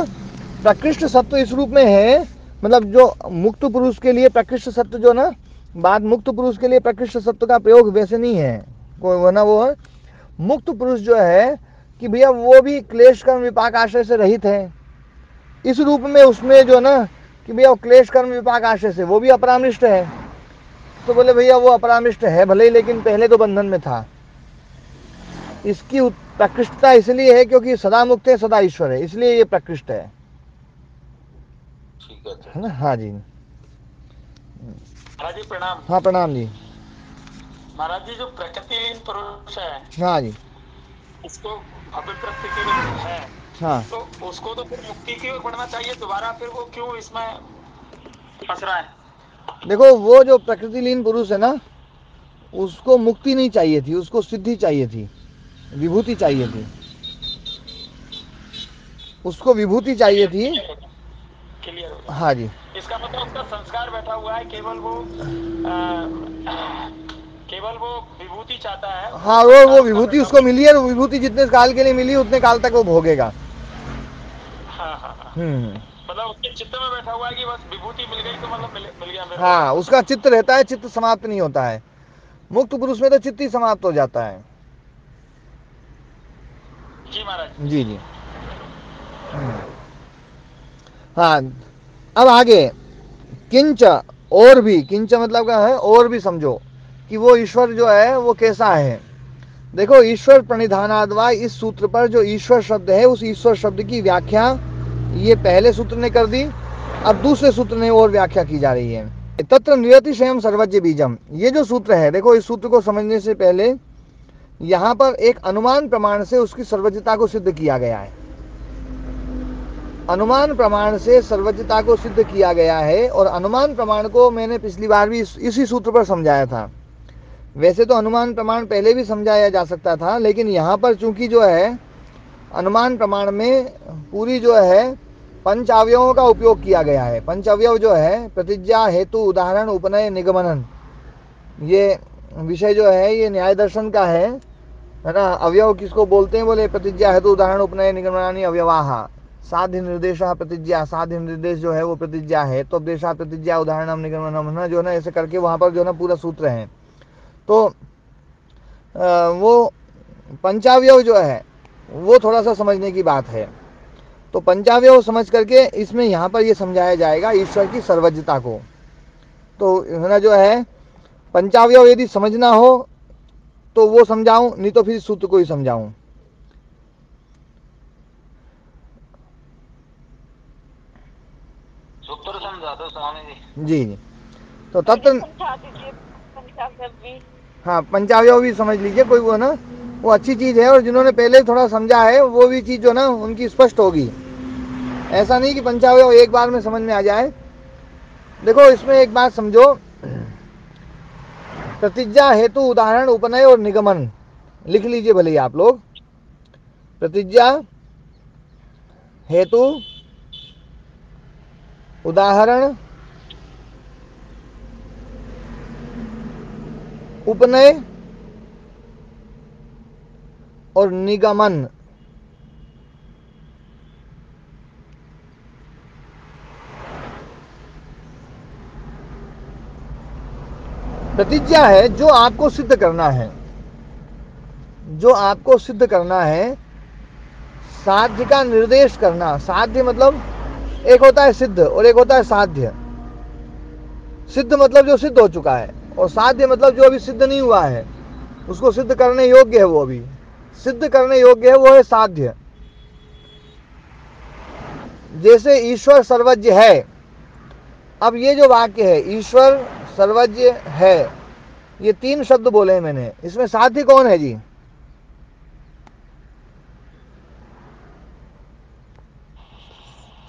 प्रकृष्ट सत्व इस रूप में है, मतलब जो मुक्त पुरुष के लिए प्रकृष्ट सत्व जो ना, बात मुक्त पुरुष के लिए प्रकृष्ट सत्व का प्रयोग वैसे नहीं है कोई, वरना वो है मुक्त पुरुष जो है कि भैया वो भी क्लेश कर्म विपाक आशय से रहित है, इस रूप में उसमें जो ना कि भैया क्लेश कर्म विपाक आशय से वो भी अपरामृष्ट है। तो बोले भैया वो अपरामृष्ट है भले ही, लेकिन पहले तो बंधन में था। इसकी प्रकृष्टता इसलिए है क्योंकि सदा मुक्त है, सदा ईश्वर है, इसलिए ये प्रकृष्ट है। ठीक है ना? हाँ जी, महाराज जी प्रणाम। हाँ प्रणाम जी। महाराज जी, जो प्रकृतिलीन पुरुष है, हाँ जी, इसको भव्य प्रकृति है, हाँ, तो उसको तो फिर मुक्ति की ओर बढ़ना चाहिए दोबारा, फिर वो क्यों इसमें फंस रहा है? देखो वो जो प्रकृति लीन पुरुष है ना, उसको मुक्ति नहीं चाहिए थी, उसको सिद्धि चाहिए थी, विभूति चाहिए थी, उसको विभूति चाहिए थी। क्लियर हो गया। हाँ जी, इसका मतलब उसका संस्कार बैठा हुआ है, केवल वो विभूति चाहता है। हाँ, वो विभूति उसको मिली है, वो विभूति जितने काल के लिए मिली उतने काल तक वो भोगेगा। हाँ हाँ हाँ, मतलब उसके चित्त में बैठा हुआ है कि बस विभूति मिल गई तो मतलब मिल गया मेरे को। हाँ, उसका चित्त रहता है, चित्त समाप्त नहीं होता है। मुक्त पुरुष में तो चित्त ही समाप्त हो जाता है। जी महाराज। जी जी। हाँ, अब आगे किंच, और भी, किंच मतलब क्या है, और भी समझो कि वो ईश्वर जो है वो कैसा है। देखो, ईश्वर प्रणिधानाद्वा, इस सूत्र पर जो ईश्वर शब्द है उस ईश्वर शब्द की व्याख्या ये पहले सूत्र ने कर दी, अब दूसरे सूत्र ने और व्याख्या की जा रही है। तत्र निरतिशयम सर्वज्ञ बीजम, ये जो सूत्र है, देखो इस सूत्र को समझने से पहले यहां पर एक अनुमान प्रमाण से उसकी सर्वज्ञता को सिद्ध किया गया है। अनुमान प्रमाण से सर्वज्ञता को सिद्ध किया गया है, और अनुमान प्रमाण को मैंने पिछली बार भी इसी सूत्र पर समझाया था। वैसे तो अनुमान प्रमाण पहले भी समझाया जा सकता था, लेकिन यहाँ पर चूंकि जो है अनुमान प्रमाण में पूरी जो है पंच अवयवों का उपयोग किया गया है। पंच अवयव जो है प्रतिज्ञा, हेतु, उदाहरण, उपनय, निगमनन, ये विषय जो है ये न्याय दर्शन का है ना। अवयव किसको बोलते हैं, बोले प्रतिज्ञा, हेतु, उदाहरण, उपनय, निगमनानि अवयवाः। साध्य निर्देश प्रतिज्ञा, साध्य निर्देश जो है वो प्रतिज्ञा है, तो उपदेशा प्रतिज्ञा, उदाहरणम, निगमनम, ना जो है ना ऐसे करके वहां पर जो है ना पूरा सूत्र है। तो वो पंचावयव जो है वो थोड़ा सा समझने की बात है। तो पंचावयव समझ करके इसमें यहाँ पर ये समझाया जाएगा ईश्वर की सर्वज्ञता को। तो है ना जो है पंचावयव यदि समझना हो तो वो समझाऊं, नहीं तो फिर सूत्र को ही समझाऊं। सूत्र समझा दो स्वामी जी। जी जी। तो तत्व, हाँ, पंचावयव भी समझ लीजिए, कोई वो ना वो अच्छी चीज है, और जिन्होंने पहले थोड़ा समझा है वो भी चीज जो ना उनकी स्पष्ट होगी। ऐसा नहीं कि पंचावयव एक बार में समझ में आ जाए। देखो इसमें एक बात समझो, प्रतिज्ञा, हेतु, उदाहरण, उपनय और निगमन लिख लीजिए भले ही आप लोग। प्रतिज्ञा, हेतु, उदाहरण, उपनय और निगमन। प्रतिज्ञा है जो आपको सिद्ध करना है, जो आपको सिद्ध करना है, साध्य का निर्देश करना। साध्य मतलब एक होता है सिद्ध और एक होता है साध्य। सिद्ध मतलब जो सिद्ध हो चुका है, और साध्य मतलब जो अभी सिद्ध नहीं हुआ है, उसको सिद्ध करने योग्य है, वो अभी सिद्ध करने योग्य है, वो है साध्य। जैसे ईश्वर सर्वज्ञ है, अब ये जो वाक्य है ईश्वर सर्वज्ञ है, ये तीन शब्द बोले हैं मैंने, इसमें साध्य कौन है जी?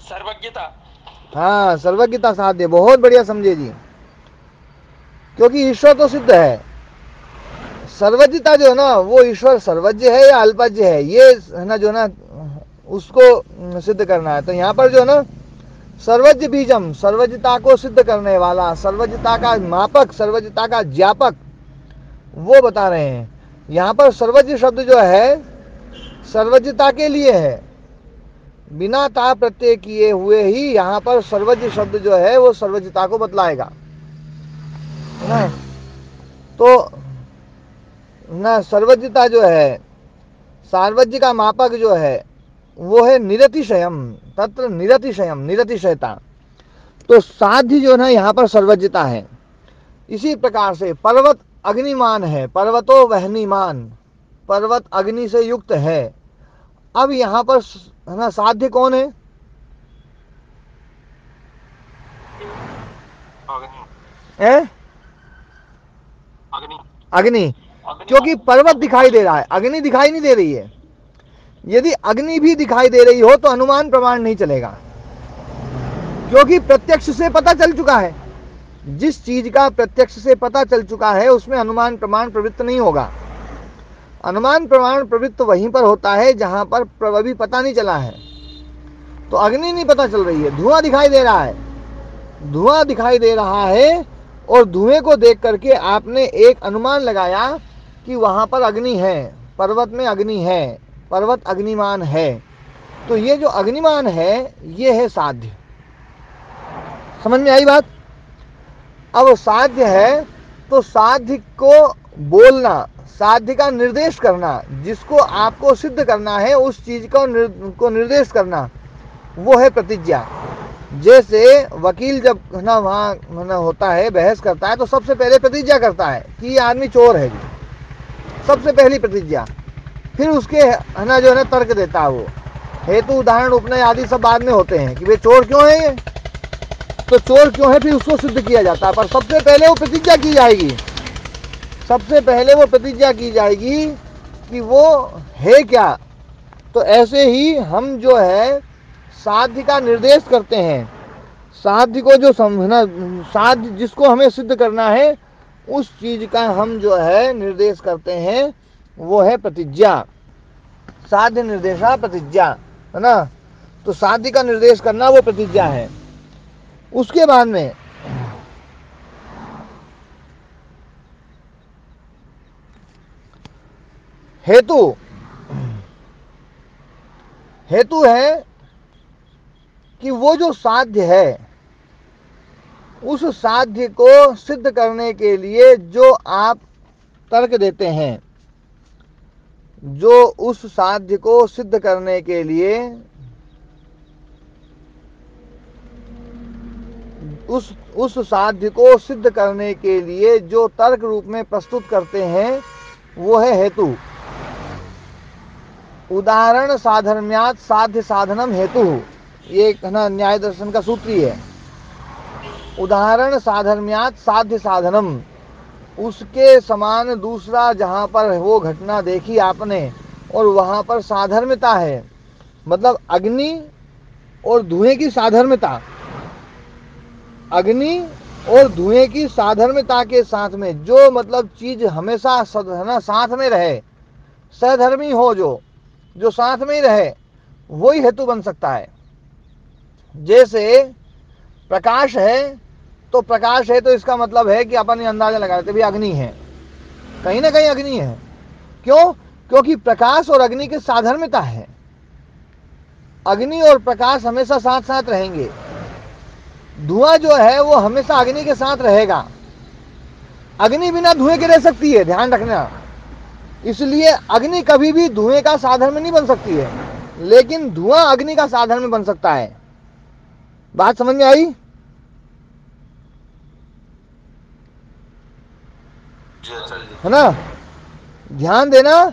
सर्वज्ञता। हाँ, सर्वज्ञता साध्य, बहुत बढ़िया समझे जी, क्योंकि ईश्वर तो सिद्ध है। सर्वज्ञता जो है ना वो ईश्वर सर्वज्ञ है या अल्पज्ञ है, ये है ना जो ना उसको सिद्ध करना है। तो यहाँ पर जो है ना सर्वज्ञ बीजम, सर्वज्ञता को सिद्ध करने वाला, सर्वज्ञता का मापक, सर्वज्ञता का ज्ञापक, वो बता रहे हैं। यहाँ पर सर्वज्ञ शब्द जो है सर्वज्ञता के लिए है, बिना ता प्रत्यय किए हुए ही यहाँ पर सर्वज्ञ शब्द जो है वो सर्वज्ञता को बतलाएगा ना। तो ना सर्वज्ञता जो है, सार्वज्ञ का मापक जो है वो है निरतिशयम, तत्र निरतिशयम, निरतिशयता। तो साध्य जो है यहाँ पर सर्वज्ञता है। इसी प्रकार से पर्वत अग्निमान है, पर्वतो वहनीमान, पर्वत अग्नि से युक्त है। अब यहाँ पर है ना साध्य कौन है? अग्नि, क्योंकि पर्वत दिखाई दे रहा है, अग्नि दिखाई नहीं दे रही है। यदि अग्नि भी दिखाई दे रही हो तो अनुमान प्रमाण नहीं चलेगा, क्योंकि प्रत्यक्ष से पता चल चुका है। जिस चीज का प्रत्यक्ष से पता चल चुका है उसमें अनुमान प्रमाण प्रवृत्त नहीं होगा। अनुमान प्रमाण प्रवृत्त वहीं पर होता है जहां पर अभी पता नहीं चला है। तो अग्नि नहीं पता चल रही है, धुआं दिखाई दे रहा है, धुआं दिखाई दे रहा है। और धुएं को देख करके आपने एक अनुमान लगाया कि वहां पर अग्नि है, पर्वत में अग्नि है, पर्वत अग्निमान है। तो ये जो अग्निमान है ये है साध्य। समझ में आई बात? अब साध्य है तो साध्य को बोलना, साध्य का निर्देश करना, जिसको आपको सिद्ध करना है उस चीज को निर्देश करना, वो है प्रतिज्ञा। जैसे वकील जब ना वहाँ ना होता है, बहस करता है, तो सबसे पहले प्रतिज्ञा करता है कि ये आदमी चोर है जी, सबसे पहली प्रतिज्ञा। फिर उसके है ना जो है ना तर्क देता है, वो हेतु उदाहरण उपनय आदि सब बाद में होते हैं कि वे चोर क्यों है, ये तो चोर क्यों है, फिर उसको सिद्ध किया जाता है। पर सबसे पहले वो प्रतिज्ञा की जाएगी, सबसे पहले वो प्रतिज्ञा की जाएगी कि वो है क्या। तो ऐसे ही हम जो है साध्य का निर्देश करते हैं, साध्य को जो समझना, साध्य जिसको हमें सिद्ध करना है उस चीज का हम जो है निर्देश करते हैं, वो है प्रतिज्ञा। साध्य निर्देशा प्रतिज्ञा, है ना। तो साध्य का निर्देश करना वो प्रतिज्ञा है। उसके बाद में हेतु, हेतु है कि वो जो साध्य है उस साध्य को सिद्ध करने के लिए जो आप तर्क देते हैं, जो उस साध्य को सिद्ध करने के लिए उस साध्य को सिद्ध करने के लिए जो तर्क रूप में प्रस्तुत करते हैं वो है हेतु। उदाहरण साधर्म्यात् साध्य साधनम हेतु, ये है ना न्याय दर्शन का सूत्र ही है। उदाहरण साधर्म्यात् साध्य साधनम, उसके समान दूसरा जहां पर वो घटना देखी आपने और वहां पर साधर्म्यता है, मतलब अग्नि और धुएं की साधर्म्यता, अग्नि और धुएं की साधर्म्यता के साथ में जो मतलब चीज हमेशा साथ में रहे, सहधर्मी हो, जो साथ में ही रहे, वही हेतु बन सकता है। जैसे प्रकाश है, तो प्रकाश है तो इसका मतलब है कि अपन अंदाजा लगा लेते भी अग्नि है, कहीं ना कहीं अग्नि है। क्यों? क्योंकि प्रकाश और अग्नि की साधर्म्यता है, अग्नि और प्रकाश हमेशा साथ साथ रहेंगे। धुआं जो है वो हमेशा अग्नि के साथ रहेगा, अग्नि बिना धुएं के रह सकती है, ध्यान रखना। इसलिए अग्नि कभी भी धुएं का साधन में नहीं बन सकती है, लेकिन धुआं अग्नि का साधन में बन सकता है। बात समझ में आई? है ना? ध्यान देना,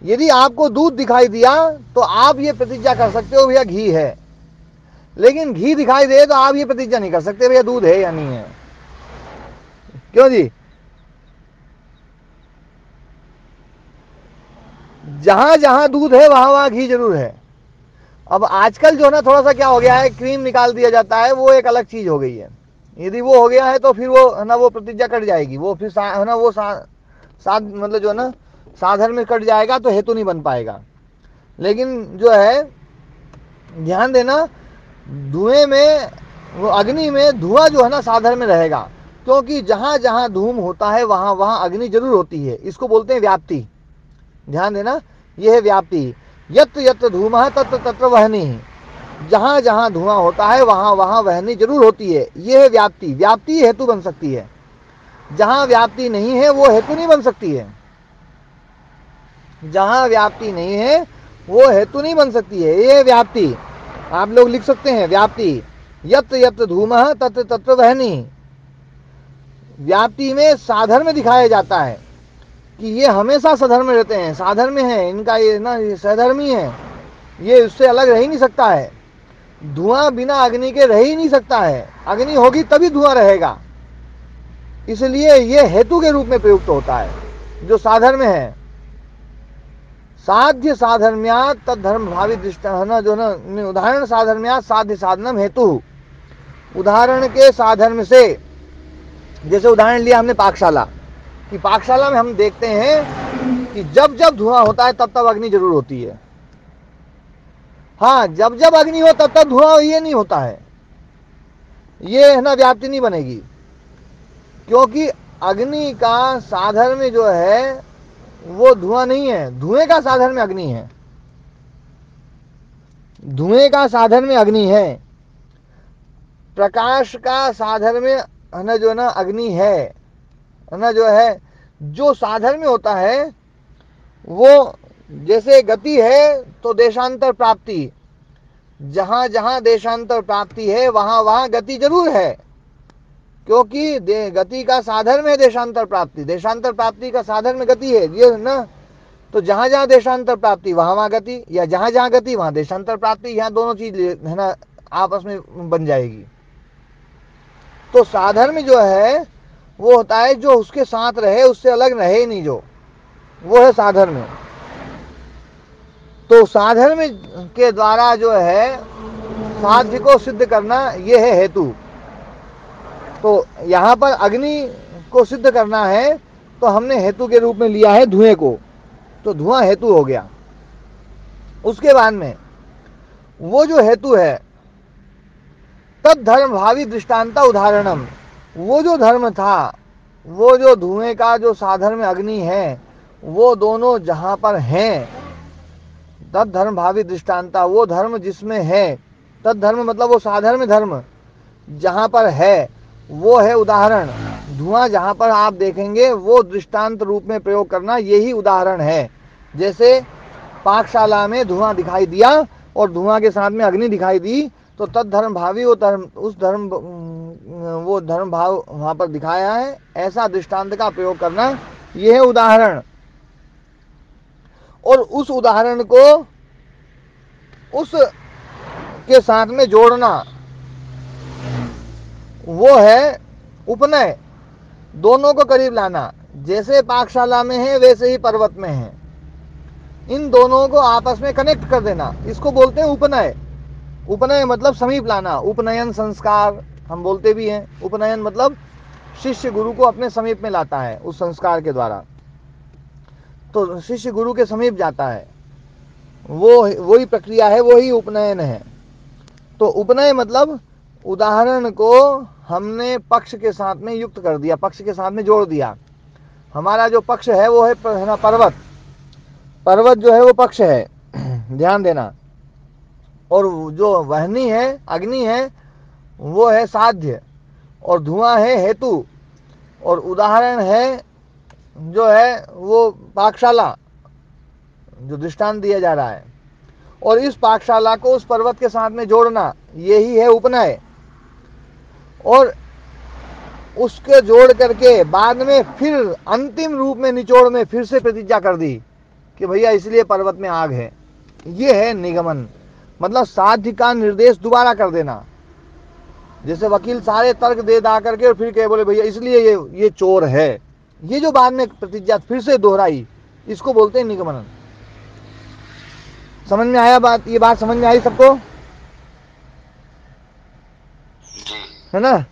यदि आपको दूध दिखाई दिया तो आप ये प्रतिज्ञा कर सकते हो भैया घी है, लेकिन घी दिखाई दे तो आप ये प्रतिज्ञा नहीं कर सकते भैया दूध है या नहीं है। क्यों जी? जहां जहां दूध है वहां वहां घी जरूर है। अब आजकल जो ना थोड़ा सा क्या हो गया है, क्रीम निकाल दिया जाता है, वो एक अलग चीज हो गई है। यदि वो हो गया है तो फिर वो है ना वो प्रतिज्ञा कट जाएगी, वो फिर है ना वो मतलब जो है ना साधन में कट जाएगा, तो हेतु नहीं बन पाएगा। लेकिन जो है ध्यान देना, धुएं में, वो अग्नि में धुआं जो है ना साधन में रहेगा, क्योंकि जहां जहां धूम होता है वहां वहां अग्नि जरूर होती है। इसको बोलते हैं व्याप्ति। ध्यान देना, यह है व्याप्ति। यत्र यत्र धूमः तत्र तत्र वह्नि, जहां जहां धुआं होता है वहां वहां वहनी जरूर होती है। यह है व्याप्ति। व्याप्ति हेतु बन सकती है, जहां व्याप्ति नहीं है वो हेतु नहीं बन सकती है। जहां व्याप्ति नहीं है वो हेतु नहीं बन सकती है। ये व्याप्ति आप लोग लिख सकते हैं, व्याप्ति। यत्र यत्र धूमः तत्र तत्र वह्नि, व्याप्ति में साधर्म दिखाया जाता है कि ये हमेशा सधर्म रहते हैं, साधर्म है इनका, ये ना ये सहधर्मी है, ये उससे अलग रह ही नहीं सकता है। धुआं बिना अग्नि के रह ही नहीं सकता है, अग्नि होगी तभी धुआं रहेगा। इसलिए ये हेतु के रूप में प्रयुक्त होता है जो साधर्म है। साध्य साधर्म्यात् तद्धर्म भावी दृष्टा, है ना जो ना उदाहरण साधर्म्यात् साध्य साधनम हेतु, उदाहरण के साधर्म से, जैसे उदाहरण लिया हमने पाकशाला कि पाकशाला में हम देखते हैं कि जब जब धुआं होता है तब तब अग्नि जरूर होती है। हाँ, जब जब अग्नि हो तब तक धुआं ये नहीं होता है, ये है ना व्याप्ति नहीं बनेगी, क्योंकि अग्नि का साधन में जो है वो धुआं नहीं है, धुएं का साधन में अग्नि है, धुएं का साधन में अग्नि है, प्रकाश का साधन में है ना जो ना अग्नि है ना जो है। जो साधन में होता है वो जैसे गति है तो देशांतर प्राप्ति, जहां जहां देशांतर प्राप्ति है वहां वहां गति जरूर है, क्योंकि गति का साधन में देशांतर प्राप्ति, देशांतर प्राप्ति का साधन में गति है ये ना। तो जहां जहां देशांतर प्राप्ति वहां वहां गति, या जहां जहां गति वहां देशांतर प्राप्ति, यहाँ दोनों चीज है ना आपस में बन जाएगी। तो साधन में जो है वो होता है जो उसके साथ रहे, उससे अलग रहे ही नहीं, जो वो है साधन में। तो साधन में के द्वारा जो है साध्य को सिद्ध करना ये है हेतु। तो यहां पर अग्नि को सिद्ध करना है तो हमने हेतु के रूप में लिया है धुएं को, तो धुआं हेतु हो गया। उसके बाद में वो जो हेतु है तद धर्म भावी दृष्टांता उदाहरणम, वो जो धर्म था, वो जो धुएं का जो साधन में अग्नि है, वो दोनों जहां पर हैं, तद धर्म भावी दृष्टांता, वो धर्म जिसमें है, तद धर्म मतलब वो साधन में धर्म जहां पर है वो है उदाहरण। धुआं जहां पर आप देखेंगे वो दृष्टांत रूप में प्रयोग करना, यही उदाहरण है। जैसे पाकशाला में धुआं दिखाई दिया और धुआं के साथ में अग्नि दिखाई दी, तो तद धर्म भावी वो धर्म, उस धर्म वो धर्म भाव वहां पर दिखाया है, ऐसा दृष्टांत का प्रयोग करना, यह है उदाहरण। और उस उदाहरण को उस के साथ में जोड़ना वो है उपनय, दोनों को करीब लाना। जैसे पाकशाला में है वैसे ही पर्वत में है, इन दोनों को आपस में कनेक्ट कर देना, इसको बोलते हैं उपनय। उपनय मतलब समीप लाना, उपनयन संस्कार हम बोलते भी हैं। उपनयन मतलब शिष्य गुरु को अपने समीप में लाता है उस संस्कार के द्वारा, तो शिष्य गुरु के समीप जाता है, वो वही प्रक्रिया है, वही उपनयन है। तो उपनय मतलब उदाहरण को हमने पक्ष के साथ में युक्त कर दिया, पक्ष के साथ में जोड़ दिया। हमारा जो पक्ष है वो है ना पर्वत, पर्वत जो है वो पक्ष है, ध्यान देना। और जो वहनी है अग्नि है वो है साध्य, और धुआं है हेतु, और उदाहरण है जो है वो पाकशाला जो दृष्टांत दिया जा रहा है। और इस पाकशाला को उस पर्वत के साथ में जोड़ना, यही है उपनय। और उसके जोड़ करके बाद में फिर अंतिम रूप में निचोड़ में फिर से प्रतिज्ञा कर दी कि भैया इसलिए पर्वत में आग है, ये है निगमन। मतलब साध्य का निर्देश दोबारा कर देना। जैसे वकील सारे तर्क दे दा करके और फिर कहे बोले भैया इसलिए ये चोर है, ये जो बाद में प्रतिज्ञा फिर से दोहराई, इसको बोलते हैं निगमन। समझ में आया बात? ये बात समझ में आई सबको, है ना?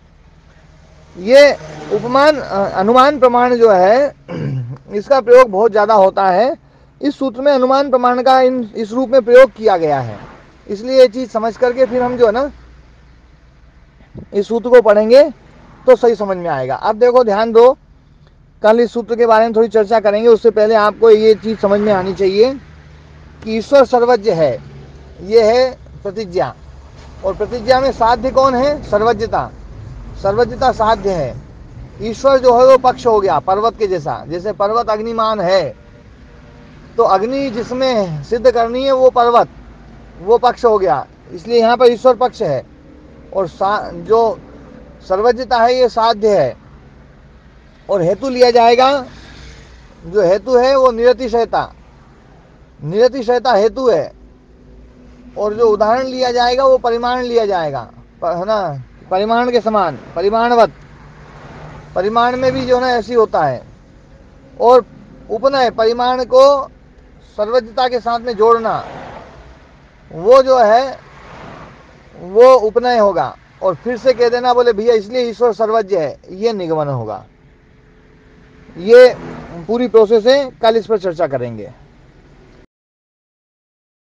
ये उपमान अनुमान प्रमाण जो है इसका प्रयोग बहुत ज्यादा होता है। इस सूत्र में अनुमान प्रमाण का इस रूप में प्रयोग किया गया है, इसलिए ये चीज समझ करके फिर हम जो है ना इस सूत्र को पढ़ेंगे तो सही समझ में आएगा। अब देखो ध्यान दो, कल इस सूत्र के बारे में थोड़ी चर्चा करेंगे, उससे पहले आपको ये चीज समझ में आनी चाहिए कि ईश्वर सर्वज्ञ है, ये है प्रतिज्ञा। और प्रतिज्ञा में साध्य कौन है? सर्वज्ञता। सर्वज्ञता साध्य है। ईश्वर जो है वो पक्ष हो गया पर्वत के जैसा। जैसे पर्वत अग्निमान है तो अग्नि जिसमें सिद्ध करनी है वो पर्वत, वो पक्ष हो गया, इसलिए यहाँ पर ईश्वर पक्ष है। और जो सर्वज्ञता है ये साध्य है। और हेतु लिया जाएगा, जो हेतु है वो निरतिशयता, निरतिशयता हेतु है। और जो उदाहरण लिया जाएगा वो परिमाण लिया जाएगा, है ना, परिमाण के समान, परिमाणवत। परिमाण में भी जो ना ऐसी होता है। और उपनय परिमाण को सर्वज्ञता के साथ में जोड़ना, वो जो है वो उपनय होगा। और फिर से कह देना बोले भैया इसलिए ईश्वर सर्वज्ञ है, ये निगमन होगा। ये पूरी प्रोसेस है, कल इस पर चर्चा करेंगे।